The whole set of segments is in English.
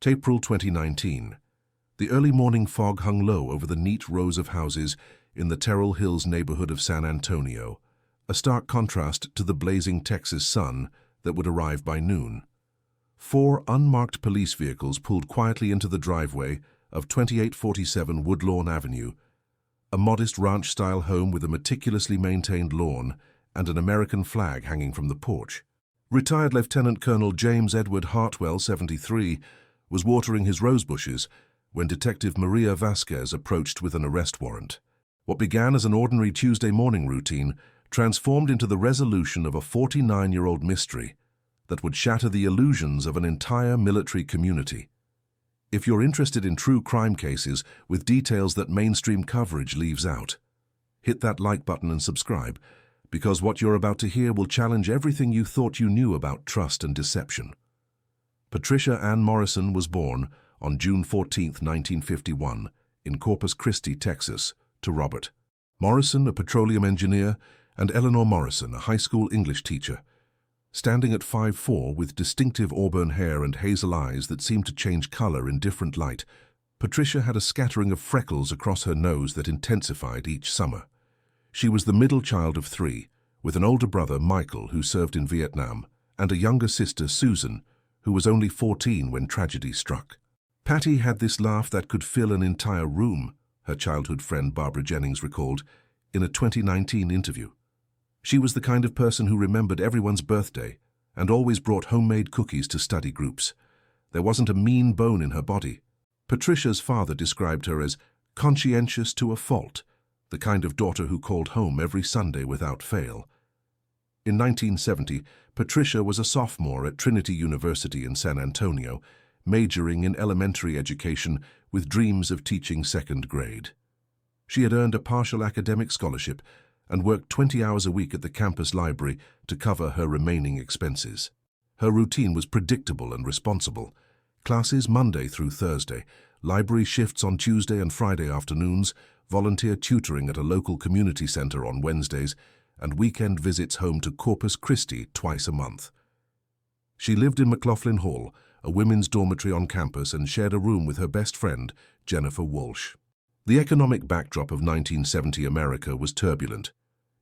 April 2019. The early morning fog hung low over the neat rows of houses in the Terrell Hills neighborhood of San Antonio, a stark contrast to the blazing Texas sun that would arrive by noon. 4 unmarked police vehicles pulled quietly into the driveway of 2847 Woodlawn Avenue, a modest ranch-style home with a meticulously maintained lawn and an American flag hanging from the porch. Retired Lieutenant Colonel James Edward Hartwell, 73, was watering his rose bushes when Detective Maria Vasquez approached with an arrest warrant. What began as an ordinary Tuesday morning routine transformed into the resolution of a 49-year-old mystery that would shatter the illusions of an entire military community. If you're interested in true crime cases with details that mainstream coverage leaves out, hit that like button and subscribe, because what you're about to hear will challenge everything you thought you knew about trust and deception. Patricia Ann Morrison was born on June 14, 1951, in Corpus Christi, Texas, to Robert Morrison, a petroleum engineer, and Eleanor Morrison, a high school English teacher. Standing at 5'4", with distinctive auburn hair and hazel eyes that seemed to change color in different light, Patricia had a scattering of freckles across her nose that intensified each summer. She was the middle child of 3, with an older brother, Michael, who served in Vietnam, and a younger sister, Susan, who was only 14 when tragedy struck. Patty had this laugh that could fill an entire room, her childhood friend Barbara Jennings recalled in a 2019 interview. She was the kind of person who remembered everyone's birthday and always brought homemade cookies to study groups. There wasn't a mean bone in her body. Patricia's father described her as conscientious to a fault, the kind of daughter who called home every Sunday without fail. In 1970, Patricia was a sophomore at Trinity University in San Antonio, majoring in elementary education with dreams of teaching 2nd grade. She had earned a partial academic scholarship and worked 20 hours a week at the campus library to cover her remaining expenses. Her routine was predictable and responsible. Classes Monday through Thursday, library shifts on Tuesday and Friday afternoons, volunteer tutoring at a local community center on Wednesdays, and weekend visits home to Corpus Christi twice a month. She lived in McLaughlin Hall, a women's dormitory on campus, and shared a room with her best friend, Jennifer Walsh. The economic backdrop of 1970 America was turbulent.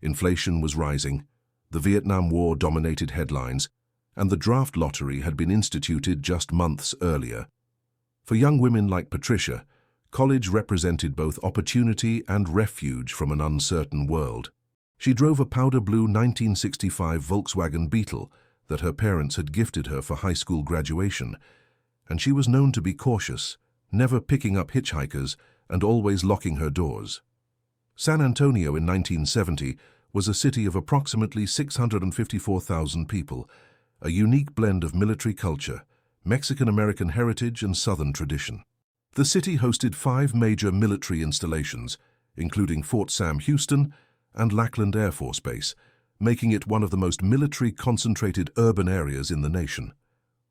Inflation was rising, the Vietnam War dominated headlines, and the draft lottery had been instituted just months earlier. For young women like Patricia, college represented both opportunity and refuge from an uncertain world. She drove a powder blue 1965 Volkswagen Beetle that her parents had gifted her for high school graduation, and she was known to be cautious, never picking up hitchhikers and always locking her doors. San Antonio in 1970 was a city of approximately 654,000 people, a unique blend of military culture, Mexican-American heritage, and Southern tradition. The city hosted 5 major military installations, including Fort Sam Houston and Lackland Air Force Base, making it one of the most military-concentrated urban areas in the nation.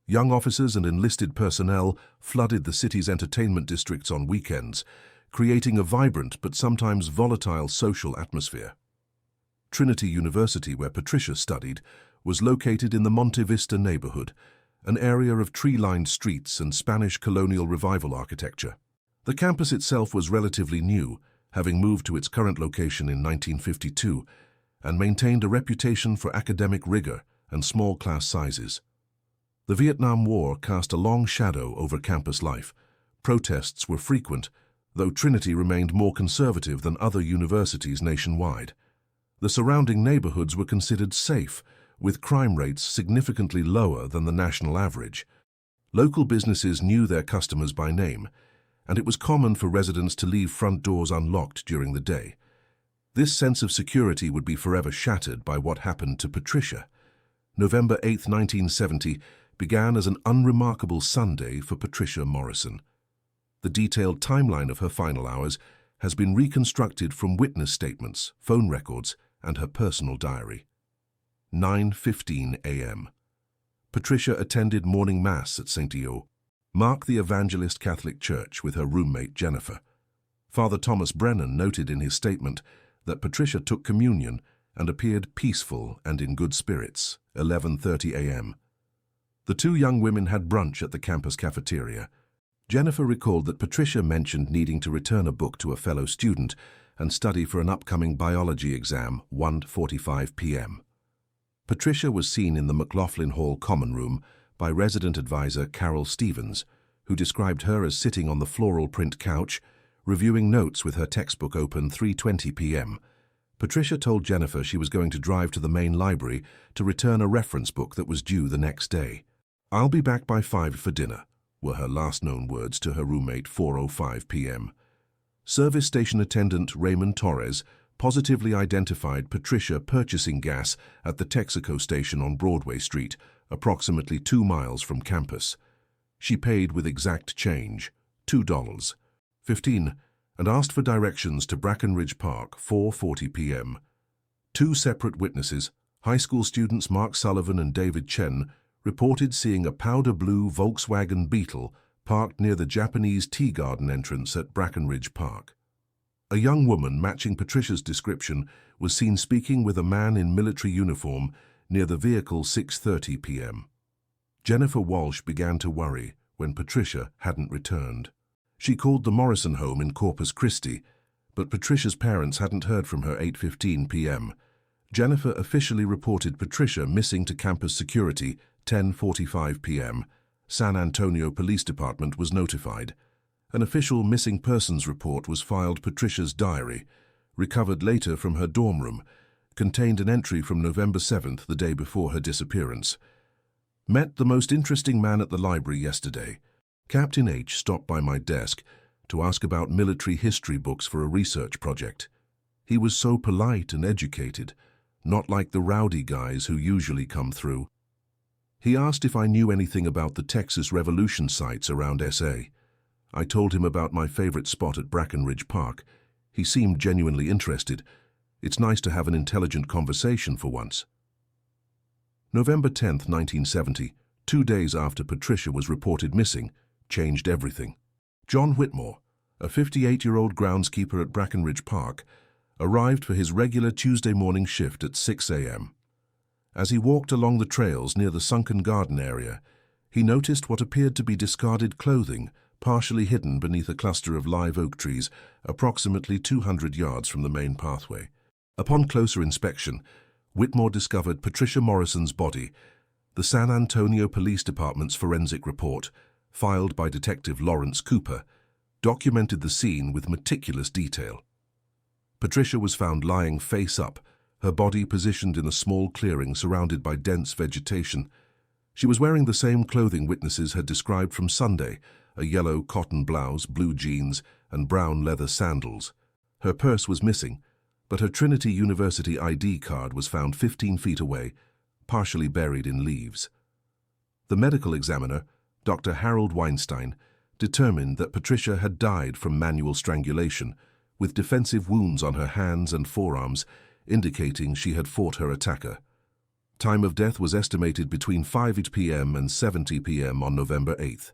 Young officers and enlisted personnel flooded the city's entertainment districts on weekends, creating a vibrant but sometimes volatile social atmosphere. Trinity University, where Patricia studied, was located in the Monte Vista neighborhood, an area of tree-lined streets and Spanish colonial revival architecture. The campus itself was relatively new, having moved to its current location in 1952, and maintained a reputation for academic rigor and small class sizes. The Vietnam War cast a long shadow over campus life. Protests were frequent, though Trinity remained more conservative than other universities nationwide. The surrounding neighborhoods were considered safe, with crime rates significantly lower than the national average. Local businesses knew their customers by name, and it was common for residents to leave front doors unlocked during the day. This sense of security would be forever shattered by what happened to Patricia. November 8, 1970, began as an unremarkable Sunday for Patricia Morrison. The detailed timeline of her final hours has been reconstructed from witness statements, phone records, and her personal diary. 9:15 a.m. Patricia attended morning mass at St. Eo, Mark the Evangelist Catholic Church, with her roommate Jennifer. Father Thomas Brennan noted in his statement that Patricia took communion and appeared peaceful and in good spirits. 11:30 a.m. The two young women had brunch at the campus cafeteria. Jennifer recalled that Patricia mentioned needing to return a book to a fellow student and study for an upcoming biology exam, 1:45 p.m. Patricia was seen in the McLaughlin Hall common room by resident advisor Carol Stevens, who described her as sitting on the floral print couch, reviewing notes with her textbook open 3:20 p.m. Patricia told Jennifer she was going to drive to the main library to return a reference book that was due the next day. "I'll be back by 5 for dinner," were her last known words to her roommate 4:05 p.m. Service station attendant Raymond Torres positively identified Patricia purchasing gas at the Texaco station on Broadway Street, approximately 2 miles from campus. She paid with exact change, $2.15, and asked for directions to Brackenridge Park, 4:40 p.m. Two separate witnesses, high school students Mark Sullivan and David Chen, reported seeing a powder blue Volkswagen Beetle parked near the Japanese tea garden entrance at Brackenridge Park. A young woman matching Patricia's description was seen speaking with a man in military uniform near the vehicle 6:30 p.m. Jennifer Walsh began to worry when Patricia hadn't returned. She called the Morrison home in Corpus Christi, but Patricia's parents hadn't heard from her 8:15 p.m. Jennifer officially reported Patricia missing to campus security 10:45 p.m. San Antonio Police Department was notified. An official missing persons report was filed. Patricia's diary, recovered later from her dorm room, contained an entry from November 7th, the day before her disappearance. "Met the most interesting man at the library yesterday. Captain H stopped by my desk to ask about military history books for a research project. He was so polite and educated, not like the rowdy guys who usually come through. He asked if I knew anything about the Texas Revolution sites around SA. I told him about my favorite spot at Brackenridge Park. He seemed genuinely interested. It's nice to have an intelligent conversation for once." November 10th, 1970, 2 days after Patricia was reported missing, changed everything. John Whitmore, a 58-year-old groundskeeper at Brackenridge Park, arrived for his regular Tuesday morning shift at 6 a.m. As he walked along the trails near the sunken garden area, he noticed what appeared to be discarded clothing partially hidden beneath a cluster of live oak trees approximately 200 yards from the main pathway. Upon closer inspection, Whitmore discovered Patricia Morrison's body. The San Antonio Police Department's forensic report, filed by Detective Lawrence Cooper, documented the scene with meticulous detail. Patricia was found lying face up, her body positioned in a small clearing surrounded by dense vegetation. She was wearing the same clothing witnesses had described from Sunday, a yellow cotton blouse, blue jeans, and brown leather sandals. Her purse was missing, but her Trinity University ID card was found 15 feet away, partially buried in leaves. The medical examiner, Dr. Harold Weinstein, determined that Patricia had died from manual strangulation, with defensive wounds on her hands and forearms, indicating she had fought her attacker. Time of death was estimated between 5 p.m. and 7 p.m. on November 8th.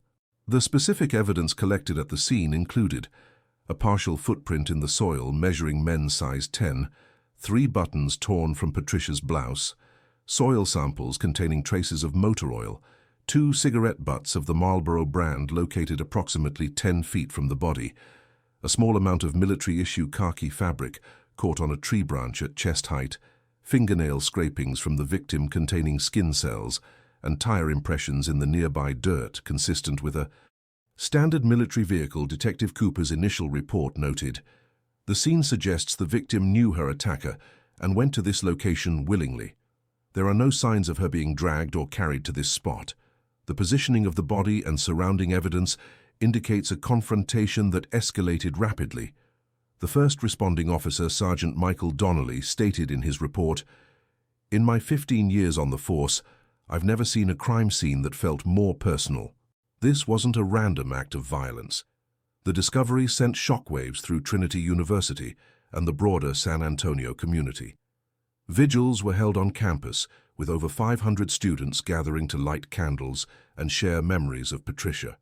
The specific evidence collected at the scene included a partial footprint in the soil measuring men's size 10, 3 buttons torn from Patricia's blouse, soil samples containing traces of motor oil, 2 cigarette butts of the Marlboro brand located approximately 10 feet from the body, a small amount of military-issue khaki fabric caught on a tree branch at chest height, fingernail scrapings from the victim containing skin cells, and tire impressions in the nearby dirt consistent with a standard military vehicle. Detective Cooper's initial report noted, "The scene suggests the victim knew her attacker and went to this location willingly. There are no signs of her being dragged or carried to this spot. The positioning of the body and surrounding evidence indicates a confrontation that escalated rapidly." The first responding officer, Sergeant Michael Donnelly, stated in his report, "In my 15 years on the force, I've never seen a crime scene that felt more personal. This wasn't a random act of violence. The discovery sent shockwaves through Trinity University and the broader San Antonio community. Vigils were held on campus, with over 500 students gathering to light candles and share memories of Patricia.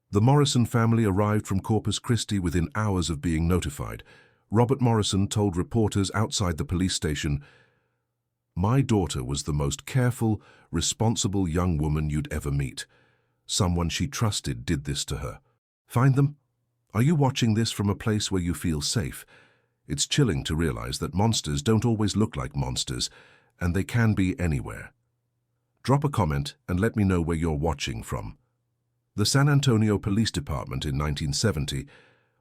The Morrison family arrived from Corpus Christi within hours of being notified. Robert Morrison told reporters outside the police station, My daughter was the most careful, responsible young woman you'd ever meet. Someone she trusted did this to her. Find them? Are you watching this from a place where you feel safe? It's chilling to realize that monsters don't always look like monsters, and they can be anywhere. Drop a comment and let me know where you're watching from. The San Antonio Police Department in 1970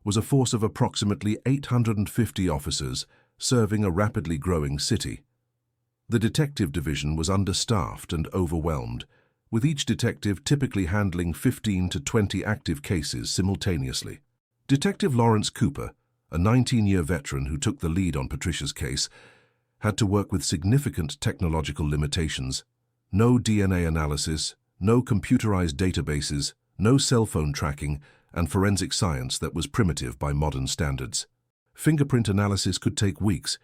was a force of approximately 850 officers serving a rapidly growing city. The detective division was understaffed and overwhelmed, with each detective typically handling 15 to 20 active cases simultaneously. Detective Lawrence Cooper, a 19-year veteran who took the lead on Patricia's case, had to work with significant technological limitations. No DNA analysis, no computerized databases, no cell phone tracking, and forensic science that was primitive by modern standards. Fingerprint analysis could take weeks,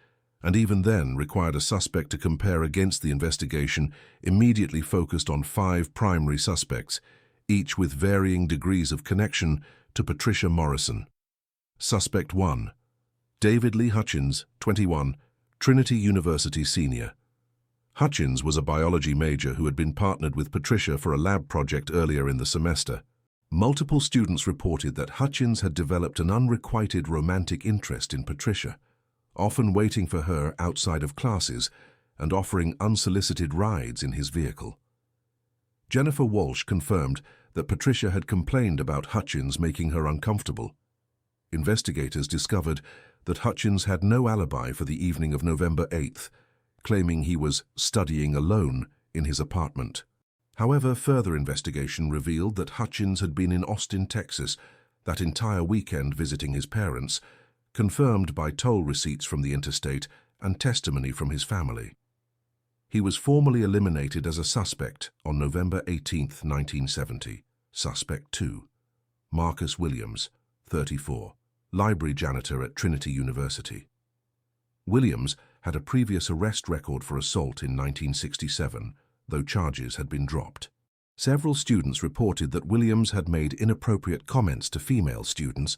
and even then required a suspect to compare against the investigation immediately focused on 5 primary suspects, each with varying degrees of connection to Patricia Morrison. Suspect 1. David Lee Hutchins, 21, Trinity University senior. Hutchins was a biology major who had been partnered with Patricia for a lab project earlier in the semester. Multiple students reported that Hutchins had developed an unrequited romantic interest in Patricia, often waiting for her outside of classes and offering unsolicited rides in his vehicle. Jennifer Walsh confirmed that Patricia had complained about Hutchins making her uncomfortable. Investigators discovered that Hutchins had no alibi for the evening of November 8th, claiming he was studying alone in his apartment. However, further investigation revealed that Hutchins had been in Austin, Texas, that entire weekend visiting his parents, confirmed by toll receipts from the interstate and testimony from his family. He was formally eliminated as a suspect on November 18, 1970. Suspect 2. Marcus Williams, 34, library janitor at Trinity University. Williams had a previous arrest record for assault in 1967, though charges had been dropped. Several students reported that Williams had made inappropriate comments to female students,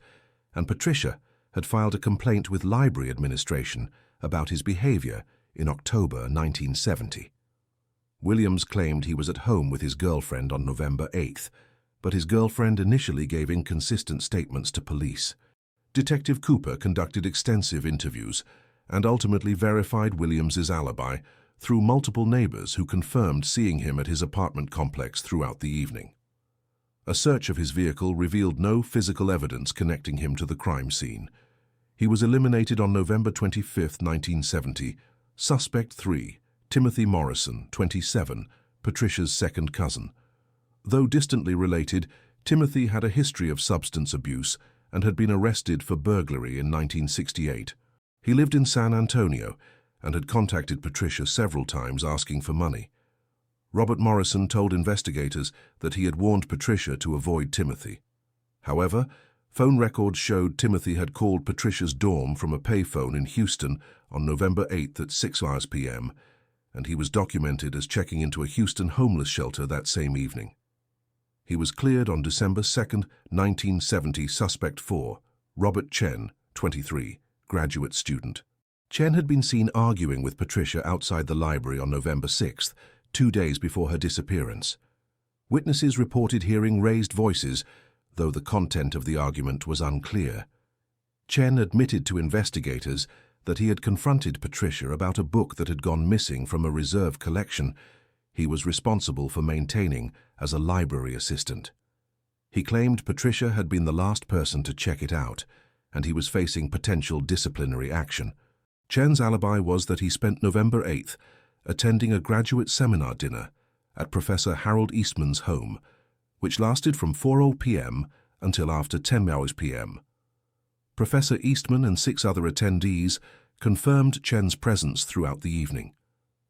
and Patricia had filed a complaint with library administration about his behavior in October 1970. Williams claimed he was at home with his girlfriend on November 8th, but his girlfriend initially gave inconsistent statements to police. Detective Cooper conducted extensive interviews and ultimately verified Williams's alibi through multiple neighbors who confirmed seeing him at his apartment complex throughout the evening. A search of his vehicle revealed no physical evidence connecting him to the crime scene. He was eliminated on November 25, 1970. Suspect 3, Timothy Morrison, 27, Patricia's second cousin. Though distantly related, Timothy had a history of substance abuse and had been arrested for burglary in 1968. He lived in San Antonio and had contacted Patricia several times asking for money. Robert Morrison told investigators that he had warned Patricia to avoid Timothy. However, phone records showed Timothy had called Patricia's dorm from a payphone in Houston on November 8th at 6 p.m., and he was documented as checking into a Houston homeless shelter that same evening. He was cleared on December 2nd, 1970. Suspect 4, Robert Chen, 23, graduate student. Chen had been seen arguing with Patricia outside the library on November 6th, 2 days before her disappearance. Witnesses reported hearing raised voices, though the content of the argument was unclear. Chen admitted to investigators that he had confronted Patricia about a book that had gone missing from a reserve collection he was responsible for maintaining as a library assistant. He claimed Patricia had been the last person to check it out, and he was facing potential disciplinary action. Chen's alibi was that he spent November 8th attending a graduate seminar dinner at Professor Harold Eastman's home, which lasted from 4 p.m. until after 10 p.m. Professor Eastman and 6 other attendees confirmed Chen's presence throughout the evening.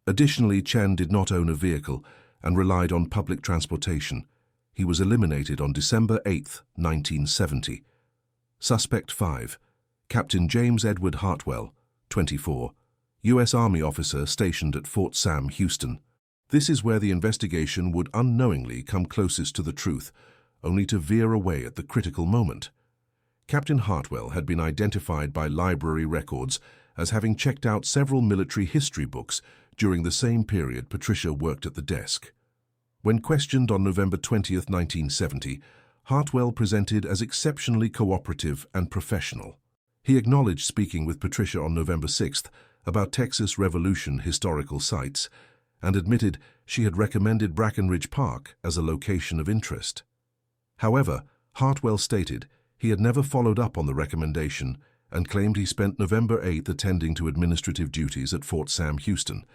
Additionally, Chen did not own a vehicle and relied on public transportation. He was eliminated on December 8, 1970. Suspect 5, Captain James Edward Hartwell, 24, U.S. Army officer stationed at Fort Sam, Houston. This is where the investigation would unknowingly come closest to the truth, only to veer away at the critical moment. Captain Hartwell had been identified by library records as having checked out several military history books During the same period, Patricia worked at the desk. When questioned on November 20, 1970, Hartwell presented as exceptionally cooperative and professional. He acknowledged speaking with Patricia on November 6 about Texas Revolution historical sites and admitted she had recommended Brackenridge Park as a location of interest. However, Hartwell stated he had never followed up on the recommendation and claimed he spent November 8 attending to administrative duties at Fort Sam Houston,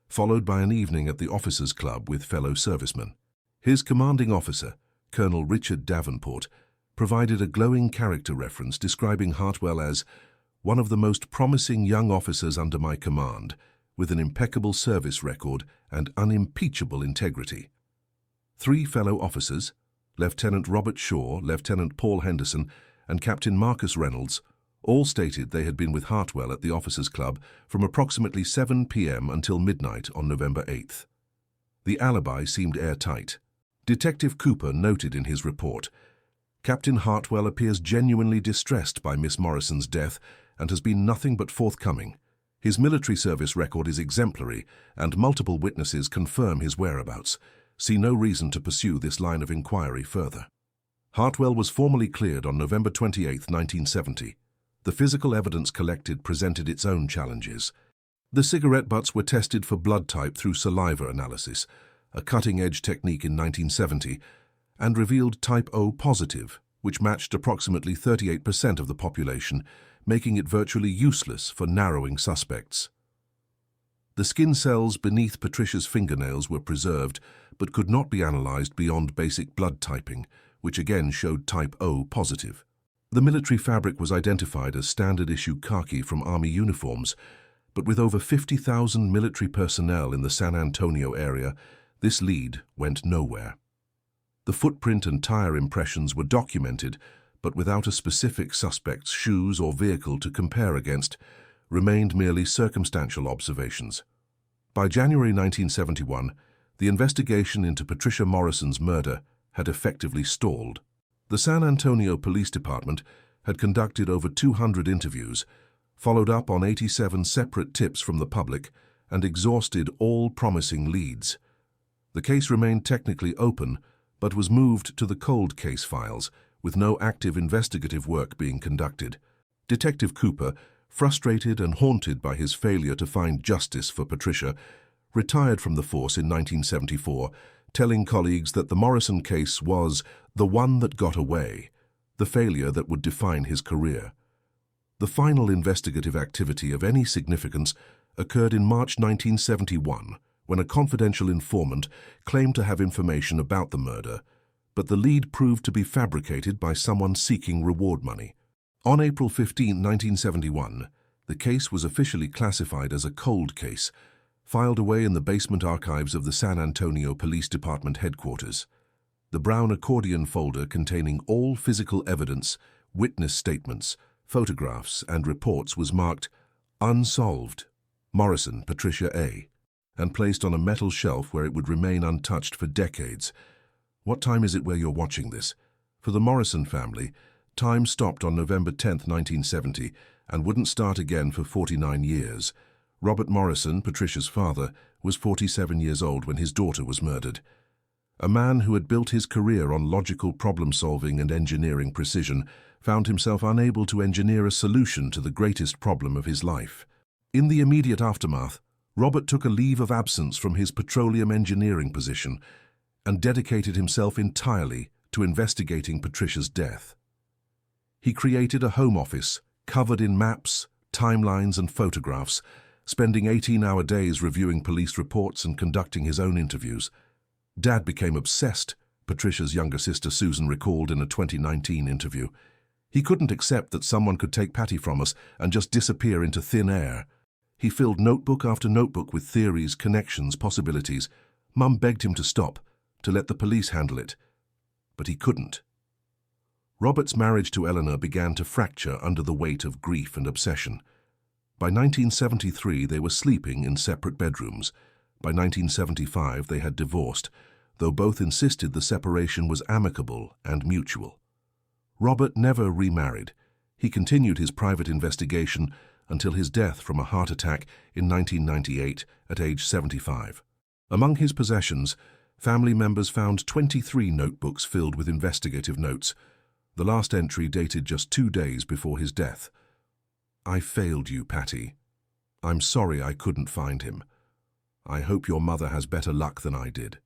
followed by an evening at the Officers' Club with fellow servicemen. His commanding officer, Colonel Richard Davenport, provided a glowing character reference describing Hartwell as one of the most promising young officers under my command, with an impeccable service record and unimpeachable integrity. 3 fellow officers, Lieutenant Robert Shaw, Lieutenant Paul Henderson, and Captain Marcus Reynolds, all stated they had been with Hartwell at the Officers' Club from approximately 7 p.m. until midnight on November 8th. The alibi seemed airtight. Detective Cooper noted in his report, "Captain Hartwell appears genuinely distressed by Miss Morrison's death and has been nothing but forthcoming. His military service record is exemplary, and multiple witnesses confirm his whereabouts. See no reason to pursue this line of inquiry further." Hartwell was formally cleared on November 28, 1970. The physical evidence collected presented its own challenges. The cigarette butts were tested for blood type through saliva analysis, a cutting-edge technique in 1970, and revealed type O positive, which matched approximately 38% of the population, making it virtually useless for narrowing suspects. The skin cells beneath Patricia's fingernails were preserved, but could not be analyzed beyond basic blood typing, which again showed type O positive. The military fabric was identified as standard-issue khaki from Army uniforms, but with over 50,000 military personnel in the San Antonio area, this lead went nowhere. The footprint and tire impressions were documented, but without a specific suspect's shoes or vehicle to compare against, remained merely circumstantial observations. By January 1971, the investigation into Patricia Morrison's murder had effectively stalled. The San Antonio Police Department had conducted over 200 interviews, followed up on 87 separate tips from the public, and exhausted all promising leads. The case remained technically open, but was moved to the cold case files, with no active investigative work being conducted. Detective Cooper, frustrated and haunted by his failure to find justice for Patricia, retired from the force in 1974, telling colleagues that the Morrison case was the one that got away, the failure that would define his career. The final investigative activity of any significance occurred in March 1971, when a confidential informant claimed to have information about the murder, but the lead proved to be fabricated by someone seeking reward money. On April 15, 1971, the case was officially classified as a cold case, filed away in the basement archives of the San Antonio Police Department headquarters. The brown accordion folder containing all physical evidence, witness statements, photographs, and reports was marked Unsolved, Morrison, Patricia A., and placed on a metal shelf where it would remain untouched for decades. What time is it where you're watching this? For the Morrison family, time stopped on November 10, 1970, and wouldn't start again for 49 years. Robert Morrison, Patricia's father, was 47 years old when his daughter was murdered. A man who had built his career on logical problem-solving and engineering precision found himself unable to engineer a solution to the greatest problem of his life. In the immediate aftermath, Robert took a leave of absence from his petroleum engineering position and dedicated himself entirely to investigating Patricia's death. He created a home office covered in maps, timelines, and photographs, spending 18-hour days reviewing police reports and conducting his own interviews. Dad became obsessed, Patricia's younger sister Susan recalled in a 2019 interview. He couldn't accept that someone could take Patty from us and just disappear into thin air. He filled notebook after notebook with theories, connections, possibilities. Mum begged him to stop, to let the police handle it. But he couldn't. Robert's marriage to Eleanor began to fracture under the weight of grief and obsession. By 1973, they were sleeping in separate bedrooms. By 1975, they had divorced, though both insisted the separation was amicable and mutual. Robert never remarried. He continued his private investigation, until his death from a heart attack in 1998 at age 75. Among his possessions, family members found 23 notebooks filled with investigative notes, the last entry dated just 2 days before his death. "I failed you, Patty. I'm sorry I couldn't find him. I hope your mother has better luck than I did."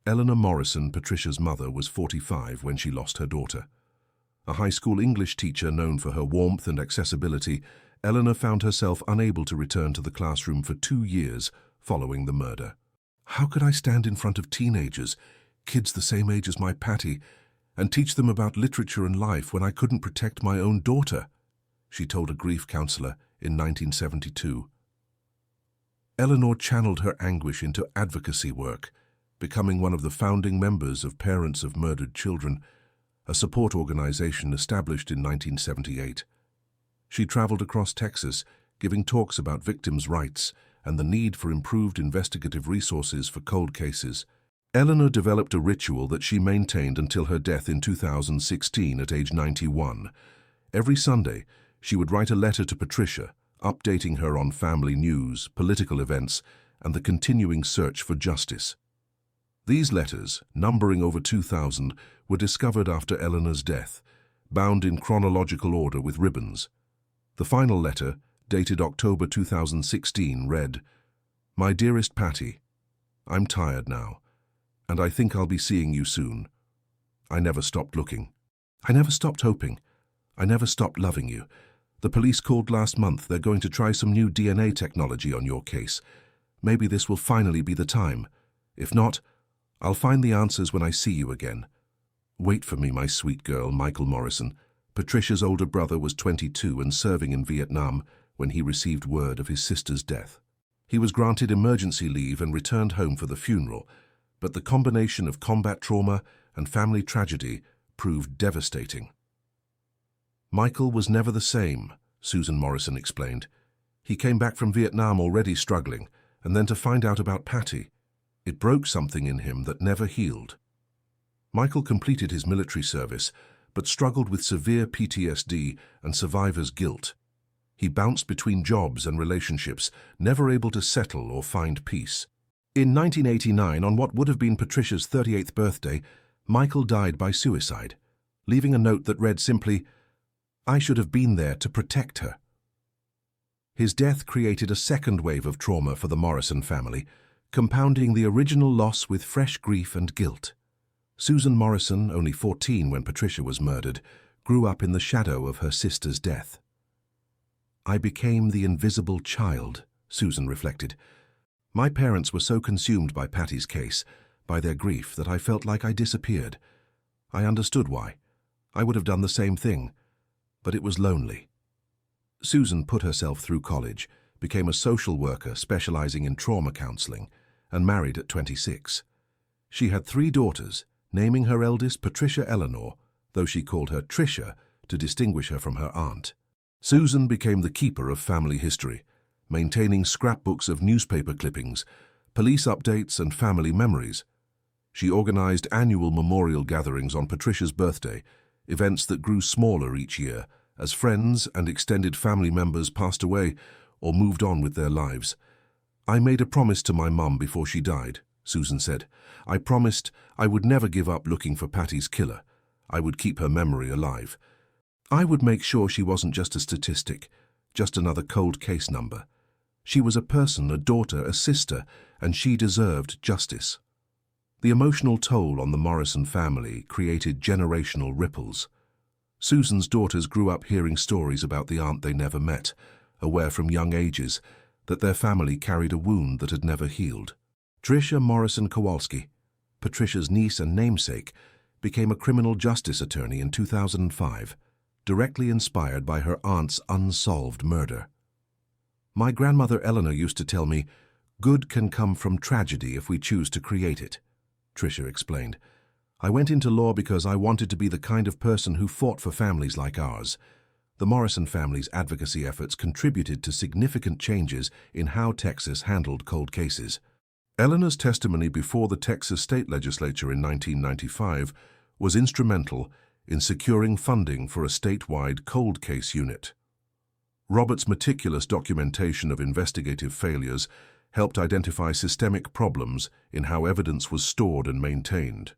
Eleanor Morrison, Patricia's mother, was 45 when she lost her daughter. A high school English teacher known for her warmth and accessibility, Eleanor found herself unable to return to the classroom for 2 years following the murder. "How could I stand in front of teenagers, kids the same age as my Patty, and teach them about literature and life when I couldn't protect my own daughter?" she told a grief counselor in 1972. Eleanor channeled her anguish into advocacy work, becoming one of the founding members of Parents of Murdered Children, a support organization established in 1978. She traveled across Texas, giving talks about victims' rights and the need for improved investigative resources for cold cases. Eleanor developed a ritual that she maintained until her death in 2016 at age 91. Every Sunday, she would write a letter to Patricia, updating her on family news, political events, and the continuing search for justice. These letters, numbering over 2,000, were discovered after Eleanor's death, bound in chronological order with ribbons. The final letter, dated October 2016, read, "My dearest Patty, I'm tired now, and I think I'll be seeing you soon. I never stopped looking. I never stopped hoping. I never stopped loving you. The police called last month. They're going to try some new DNA technology on your case. Maybe this will finally be the time. If not, I'll find the answers when I see you again. Wait for me, my sweet girl, Michael Morrison." Patricia's older brother was 22 and serving in Vietnam when he received word of his sister's death. He was granted emergency leave and returned home for the funeral, but the combination of combat trauma and family tragedy proved devastating. "Michael was never the same," Susan Morrison explained. "He came back from Vietnam already struggling, and then to find out about Patty, it broke something in him that never healed." Michael completed his military service, but struggled with severe PTSD and survivor's guilt. He bounced between jobs and relationships, never able to settle or find peace. In 1989, on what would have been Patricia's 38th birthday, Michael died by suicide, leaving a note that read simply, "I should have been there to protect her." His death created a second wave of trauma for the Morrison family, compounding the original loss with fresh grief and guilt. Susan Morrison, only 14 when Patricia was murdered, grew up in the shadow of her sister's death. "I became the invisible child," Susan reflected. "My parents were so consumed by Patty's case, by their grief, that I felt like I disappeared. I understood why. I would have done the same thing, but it was lonely." Susan put herself through college, became a social worker specializing in trauma counseling, and married at 26. She had 3 daughters, naming her eldest Patricia Eleanor, though she called her Tricia to distinguish her from her aunt. Susan became the keeper of family history, maintaining scrapbooks of newspaper clippings, police updates, and family memories. She organized annual memorial gatherings on Patricia's birthday, events that grew smaller each year as friends and extended family members passed away or moved on with their lives. "I made a promise to my mum before she died," Susan said. "I promised I would never give up looking for Patty's killer. I would keep her memory alive. I would make sure she wasn't just a statistic, just another cold case number. She was a person, a daughter, a sister, and she deserved justice." The emotional toll on the Morrison family created generational ripples. Susan's daughters grew up hearing stories about the aunt they never met, aware from young ages that their family carried a wound that had never healed. Tricia Morrison Kowalski, Patricia's niece and namesake, became a criminal justice attorney in 2005, directly inspired by her aunt's unsolved murder. "My grandmother Eleanor used to tell me, 'Good can come from tragedy if we choose to create it,'" Tricia explained. "I went into law because I wanted to be the kind of person who fought for families like ours." The Morrison family's advocacy efforts contributed to significant changes in how Texas handled cold cases. Eleanor's testimony before the Texas state legislature in 1995 was instrumental in securing funding for a statewide cold case unit. Robert's meticulous documentation of investigative failures helped identify systemic problems in how evidence was stored and maintained.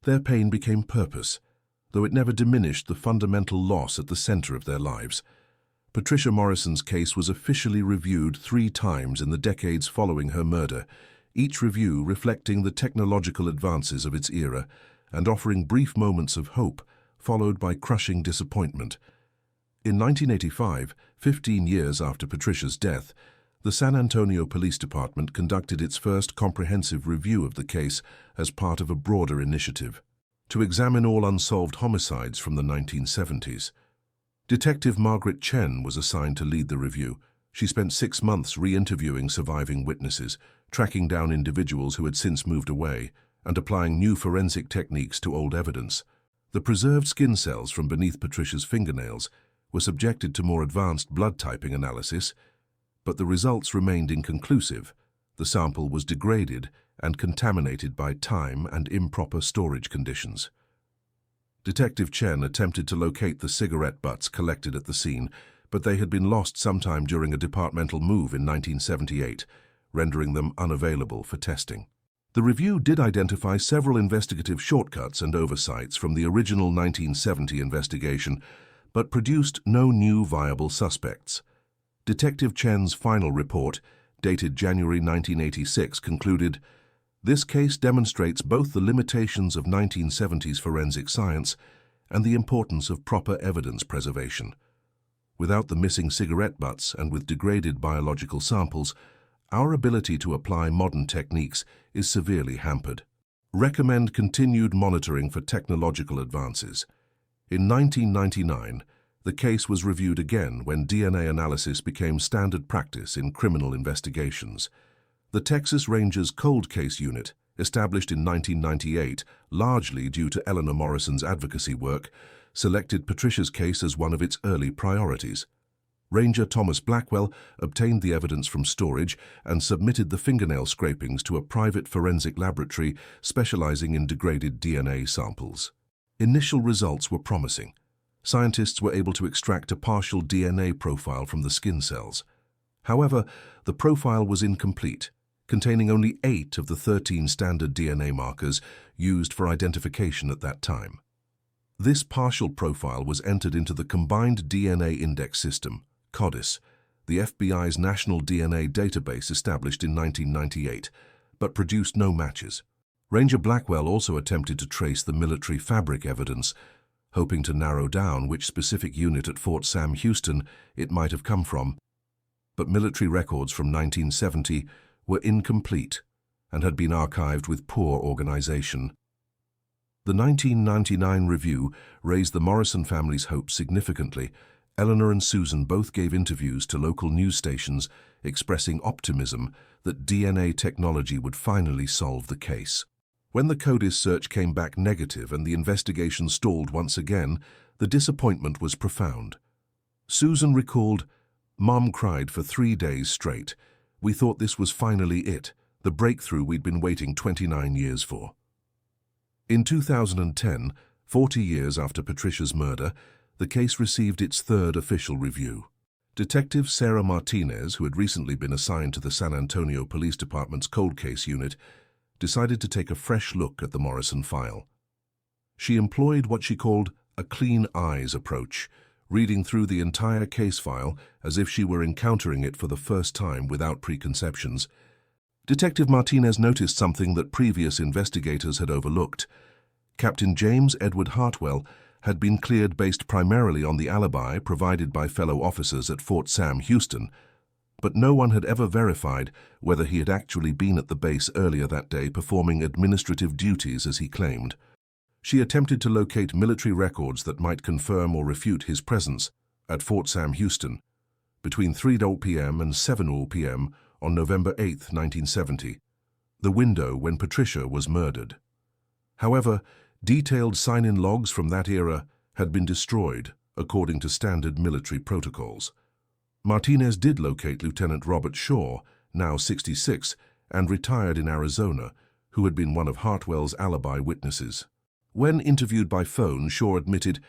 Their pain became purpose, though it never diminished the fundamental loss at the center of their lives. Patricia Morrison's case was officially reviewed 3 times in the decades following her murder, each review reflecting the technological advances of its era and offering brief moments of hope, followed by crushing disappointment. In 1985, 15 years after Patricia's death, the San Antonio Police Department conducted its first comprehensive review of the case as part of a broader initiative to examine all unsolved homicides from the 1970s. Detective Margaret Chen was assigned to lead the review. She spent 6 months re-interviewing surviving witnesses, tracking down individuals who had since moved away, and applying new forensic techniques to old evidence. The preserved skin cells from beneath Patricia's fingernails were subjected to more advanced blood typing analysis, but the results remained inconclusive. The sample was degraded and contaminated by time and improper storage conditions. Detective Chen attempted to locate the cigarette butts collected at the scene, but they had been lost sometime during a departmental move in 1978, rendering them unavailable for testing. The review did identify several investigative shortcuts and oversights from the original 1970 investigation, but produced no new viable suspects. Detective Chen's final report, dated January 1986, concluded, "This case demonstrates both the limitations of 1970s forensic science and the importance of proper evidence preservation. Without the missing cigarette butts and with degraded biological samples, our ability to apply modern techniques is severely hampered. Recommend continued monitoring for technological advances." In 1999, the case was reviewed again when DNA analysis became standard practice in criminal investigations. The Texas Rangers Cold Case Unit, established in 1998, largely due to Eleanor Morrison's advocacy work, selected Patricia's case as one of its early priorities. Ranger Thomas Blackwell obtained the evidence from storage and submitted the fingernail scrapings to a private forensic laboratory specializing in degraded DNA samples. Initial results were promising. Scientists were able to extract a partial DNA profile from the skin cells. However, the profile was incomplete, containing only 8 of the 13 standard DNA markers used for identification at that time. This partial profile was entered into the Combined DNA Index System, CODIS, the FBI's national DNA database established in 1998, but produced no matches. Ranger Blackwell also attempted to trace the military fabric evidence, hoping to narrow down which specific unit at Fort Sam Houston it might have come from, but military records from 1970 were incomplete and had been archived with poor organization. The 1999 review raised the Morrison family's hopes significantly. Eleanor and Susan both gave interviews to local news stations expressing optimism that DNA technology would finally solve the case. When the CODIS search came back negative and the investigation stalled once again, the disappointment was profound. Susan recalled, "Mom cried for 3 days straight. We thought this was finally it, the breakthrough we'd been waiting 29 years for." In 2010, 40 years after Patricia's murder, the case received its 3rd official review. Detective Sarah Martinez, who had recently been assigned to the San Antonio Police Department's Cold Case Unit, decided to take a fresh look at the Morrison file. She employed what she called a clean eyes approach, reading through the entire case file as if she were encountering it for the first time without preconceptions. Detective Martinez noticed something that previous investigators had overlooked. Captain James Edward Hartwell had been cleared based primarily on the alibi provided by fellow officers at Fort Sam Houston, but no one had ever verified whether he had actually been at the base earlier that day performing administrative duties as he claimed. She attempted to locate military records that might confirm or refute his presence at Fort Sam Houston between 3 p.m. and 7 p.m. on November 8, 1970, the window when Patricia was murdered. However, detailed sign-in logs from that era had been destroyed according to standard military protocols. Martinez did locate Lieutenant Robert Shaw, now 66, and retired in Arizona, who had been one of Hartwell's alibi witnesses. When interviewed by phone, Shaw admitted,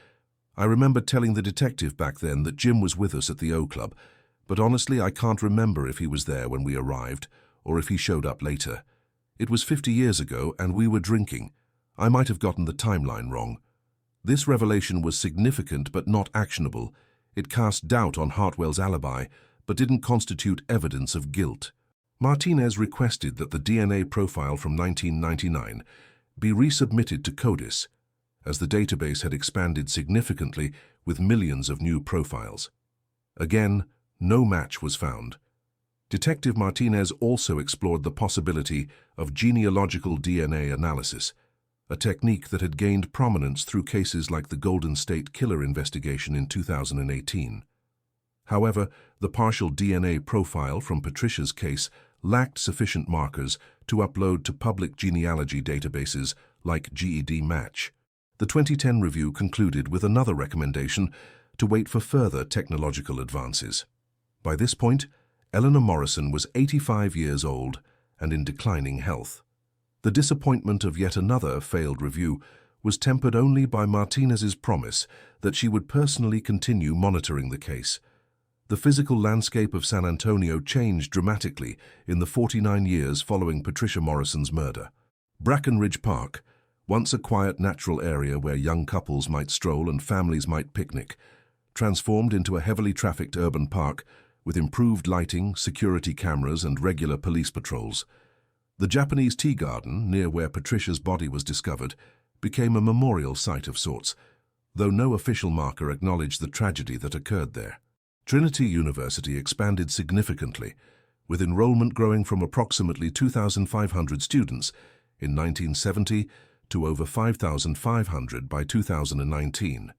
I remember telling the detective back then that Jim was with us at the O Club, but honestly I can't remember if he was there when we arrived or if he showed up later. It was 50 years ago and we were drinking. I might have gotten the timeline wrong. This revelation was significant but not actionable. It cast doubt on Hartwell's alibi, but didn't constitute evidence of guilt. Martinez requested that the DNA profile from 1999 be resubmitted to CODIS, as the database had expanded significantly with millions of new profiles. Again, no match was found. Detective Martinez also explored the possibility of genealogical DNA analysis, a technique that had gained prominence through cases like the Golden State Killer investigation in 2018. However, the partial DNA profile from Patricia's case lacked sufficient markers to upload to public genealogy databases like GEDmatch. The 2010 review concluded with another recommendation to wait for further technological advances. By this point, Eleanor Morrison was 85 years old and in declining health. The disappointment of yet another failed review was tempered only by Martinez's promise that she would personally continue monitoring the case. The physical landscape of San Antonio changed dramatically in the 49 years following Patricia Morrison's murder. Brackenridge Park, once a quiet natural area where young couples might stroll and families might picnic, transformed into a heavily trafficked urban park with improved lighting, security cameras, and regular police patrols. The Japanese tea garden, near where Patricia's body was discovered, became a memorial site of sorts, though no official marker acknowledged the tragedy that occurred there. Trinity University expanded significantly, with enrollment growing from approximately 2,500 students in 1970 to over 5,500 by 2019.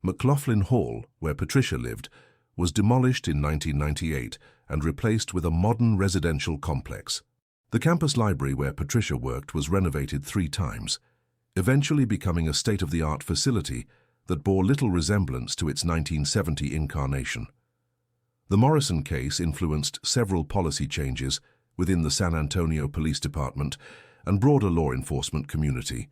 McLaughlin Hall, where Patricia lived, was demolished in 1998 and replaced with a modern residential complex. The campus library where Patricia worked was renovated 3 times, eventually becoming a state-of-the-art facility that bore little resemblance to its 1970 incarnation. The Morrison case influenced several policy changes within the San Antonio Police Department and broader law enforcement community.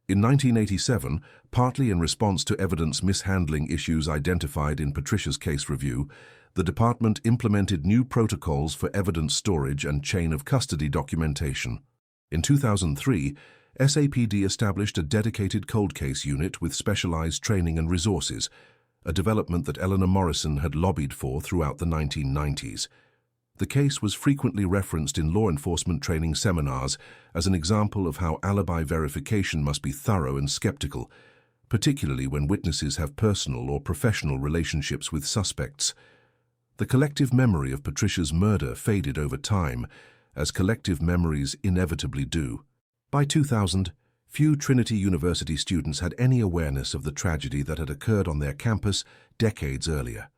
In 1987, partly in response to evidence mishandling issues identified in Patricia's case review, the department implemented new protocols for evidence storage and chain of custody documentation. In 2003, SAPD established a dedicated cold case unit with specialized training and resources, a development that Eleanor Morrison had lobbied for throughout the 1990s. The case was frequently referenced in law enforcement training seminars as an example of how alibi verification must be thorough and skeptical, particularly when witnesses have personal or professional relationships with suspects. The collective memory of Patricia's murder faded over time, as collective memories inevitably do. By 2000, few Trinity University students had any awareness of the tragedy that had occurred on their campus decades earlier.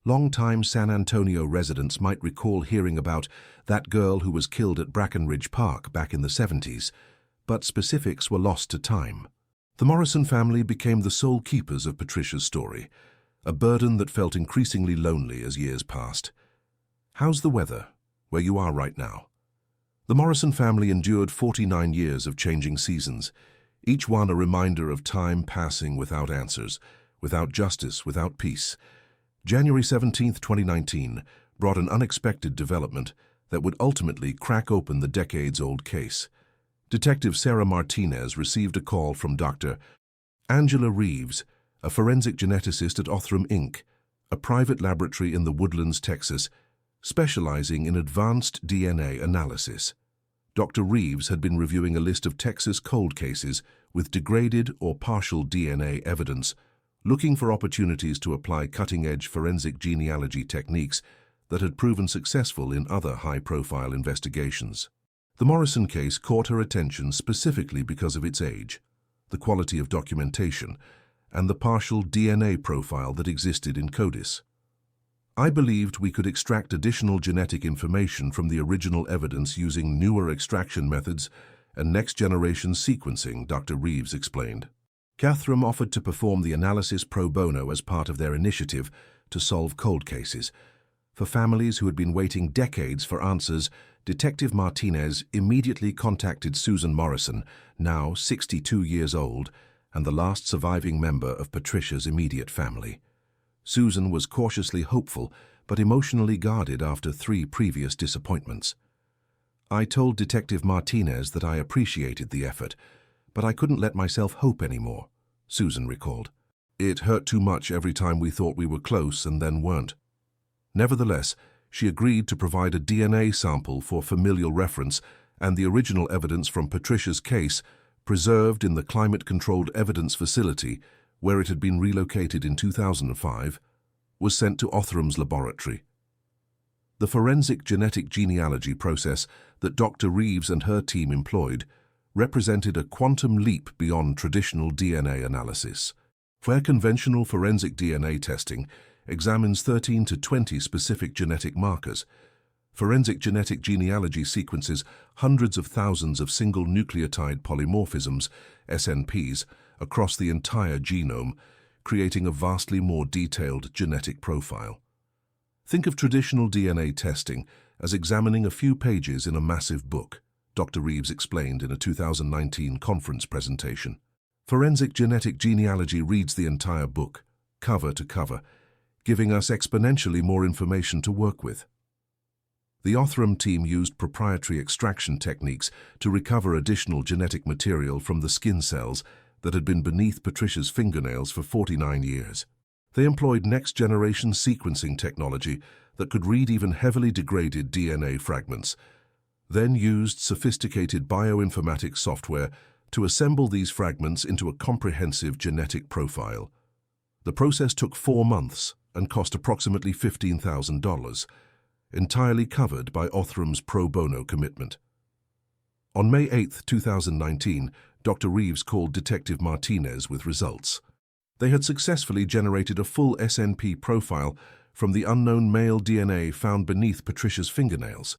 Long-time San Antonio residents might recall hearing about that girl who was killed at Brackenridge Park back in the 70s, but specifics were lost to time. The Morrison family became the sole keepers of Patricia's story, a burden that felt increasingly lonely as years passed. How's the weather, where you are right now? The Morrison family endured 49 years of changing seasons, each one a reminder of time passing without answers, without justice, without peace. January 17, 2019, brought an unexpected development that would ultimately crack open the decades-old case. Detective Sarah Martinez received a call from Dr. Angela Reeves, a forensic geneticist at Othram Inc., a private laboratory in the Woodlands, Texas, specializing in advanced DNA analysis. Dr. Reeves had been reviewing a list of Texas cold cases with degraded or partial DNA evidence, looking for opportunities to apply cutting-edge forensic genealogy techniques that had proven successful in other high-profile investigations. The Morrison case caught her attention specifically because of its age, the quality of documentation, and the partial DNA profile that existed in CODIS. I believed we could extract additional genetic information from the original evidence using newer extraction methods and next-generation sequencing, Dr. Reeves explained. Catherine offered to perform the analysis pro bono as part of their initiative to solve cold cases. For families who had been waiting decades for answers, Detective Martinez immediately contacted Susan Morrison, now 62 years old, and the last surviving member of Patricia's immediate family. Susan was cautiously hopeful but emotionally guarded after 3 previous disappointments. I told Detective Martinez that I appreciated the effort, but I couldn't let myself hope anymore, Susan recalled. It hurt too much every time we thought we were close and then weren't. Nevertheless, she agreed to provide a DNA sample for familial reference, and the original evidence from Patricia's case, preserved in the climate-controlled evidence facility where it had been relocated in 2005, was sent to Othram's laboratory. The forensic genetic genealogy process that Dr. Reeves and her team employed represented a quantum leap beyond traditional DNA analysis. Where conventional forensic DNA testing examines 13 to 20 specific genetic markers, forensic genetic genealogy sequences hundreds of thousands of single nucleotide polymorphisms, SNPs, across the entire genome, creating a vastly more detailed genetic profile. Think of traditional DNA testing as examining a few pages in a massive book, Dr. Reeves explained in a 2019 conference presentation. Forensic genetic genealogy reads the entire book, cover to cover, giving us exponentially more information to work with. The Othram team used proprietary extraction techniques to recover additional genetic material from the skin cells that had been beneath Patricia's fingernails for 49 years. They employed next-generation sequencing technology that could read even heavily degraded DNA fragments, then used sophisticated bioinformatics software to assemble these fragments into a comprehensive genetic profile. The process took 4 months and cost approximately $15,000, entirely covered by Othram's pro bono commitment. On May 8, 2019, Dr. Reeves called Detective Martinez with results. They had successfully generated a full SNP profile from the unknown male DNA found beneath Patricia's fingernails.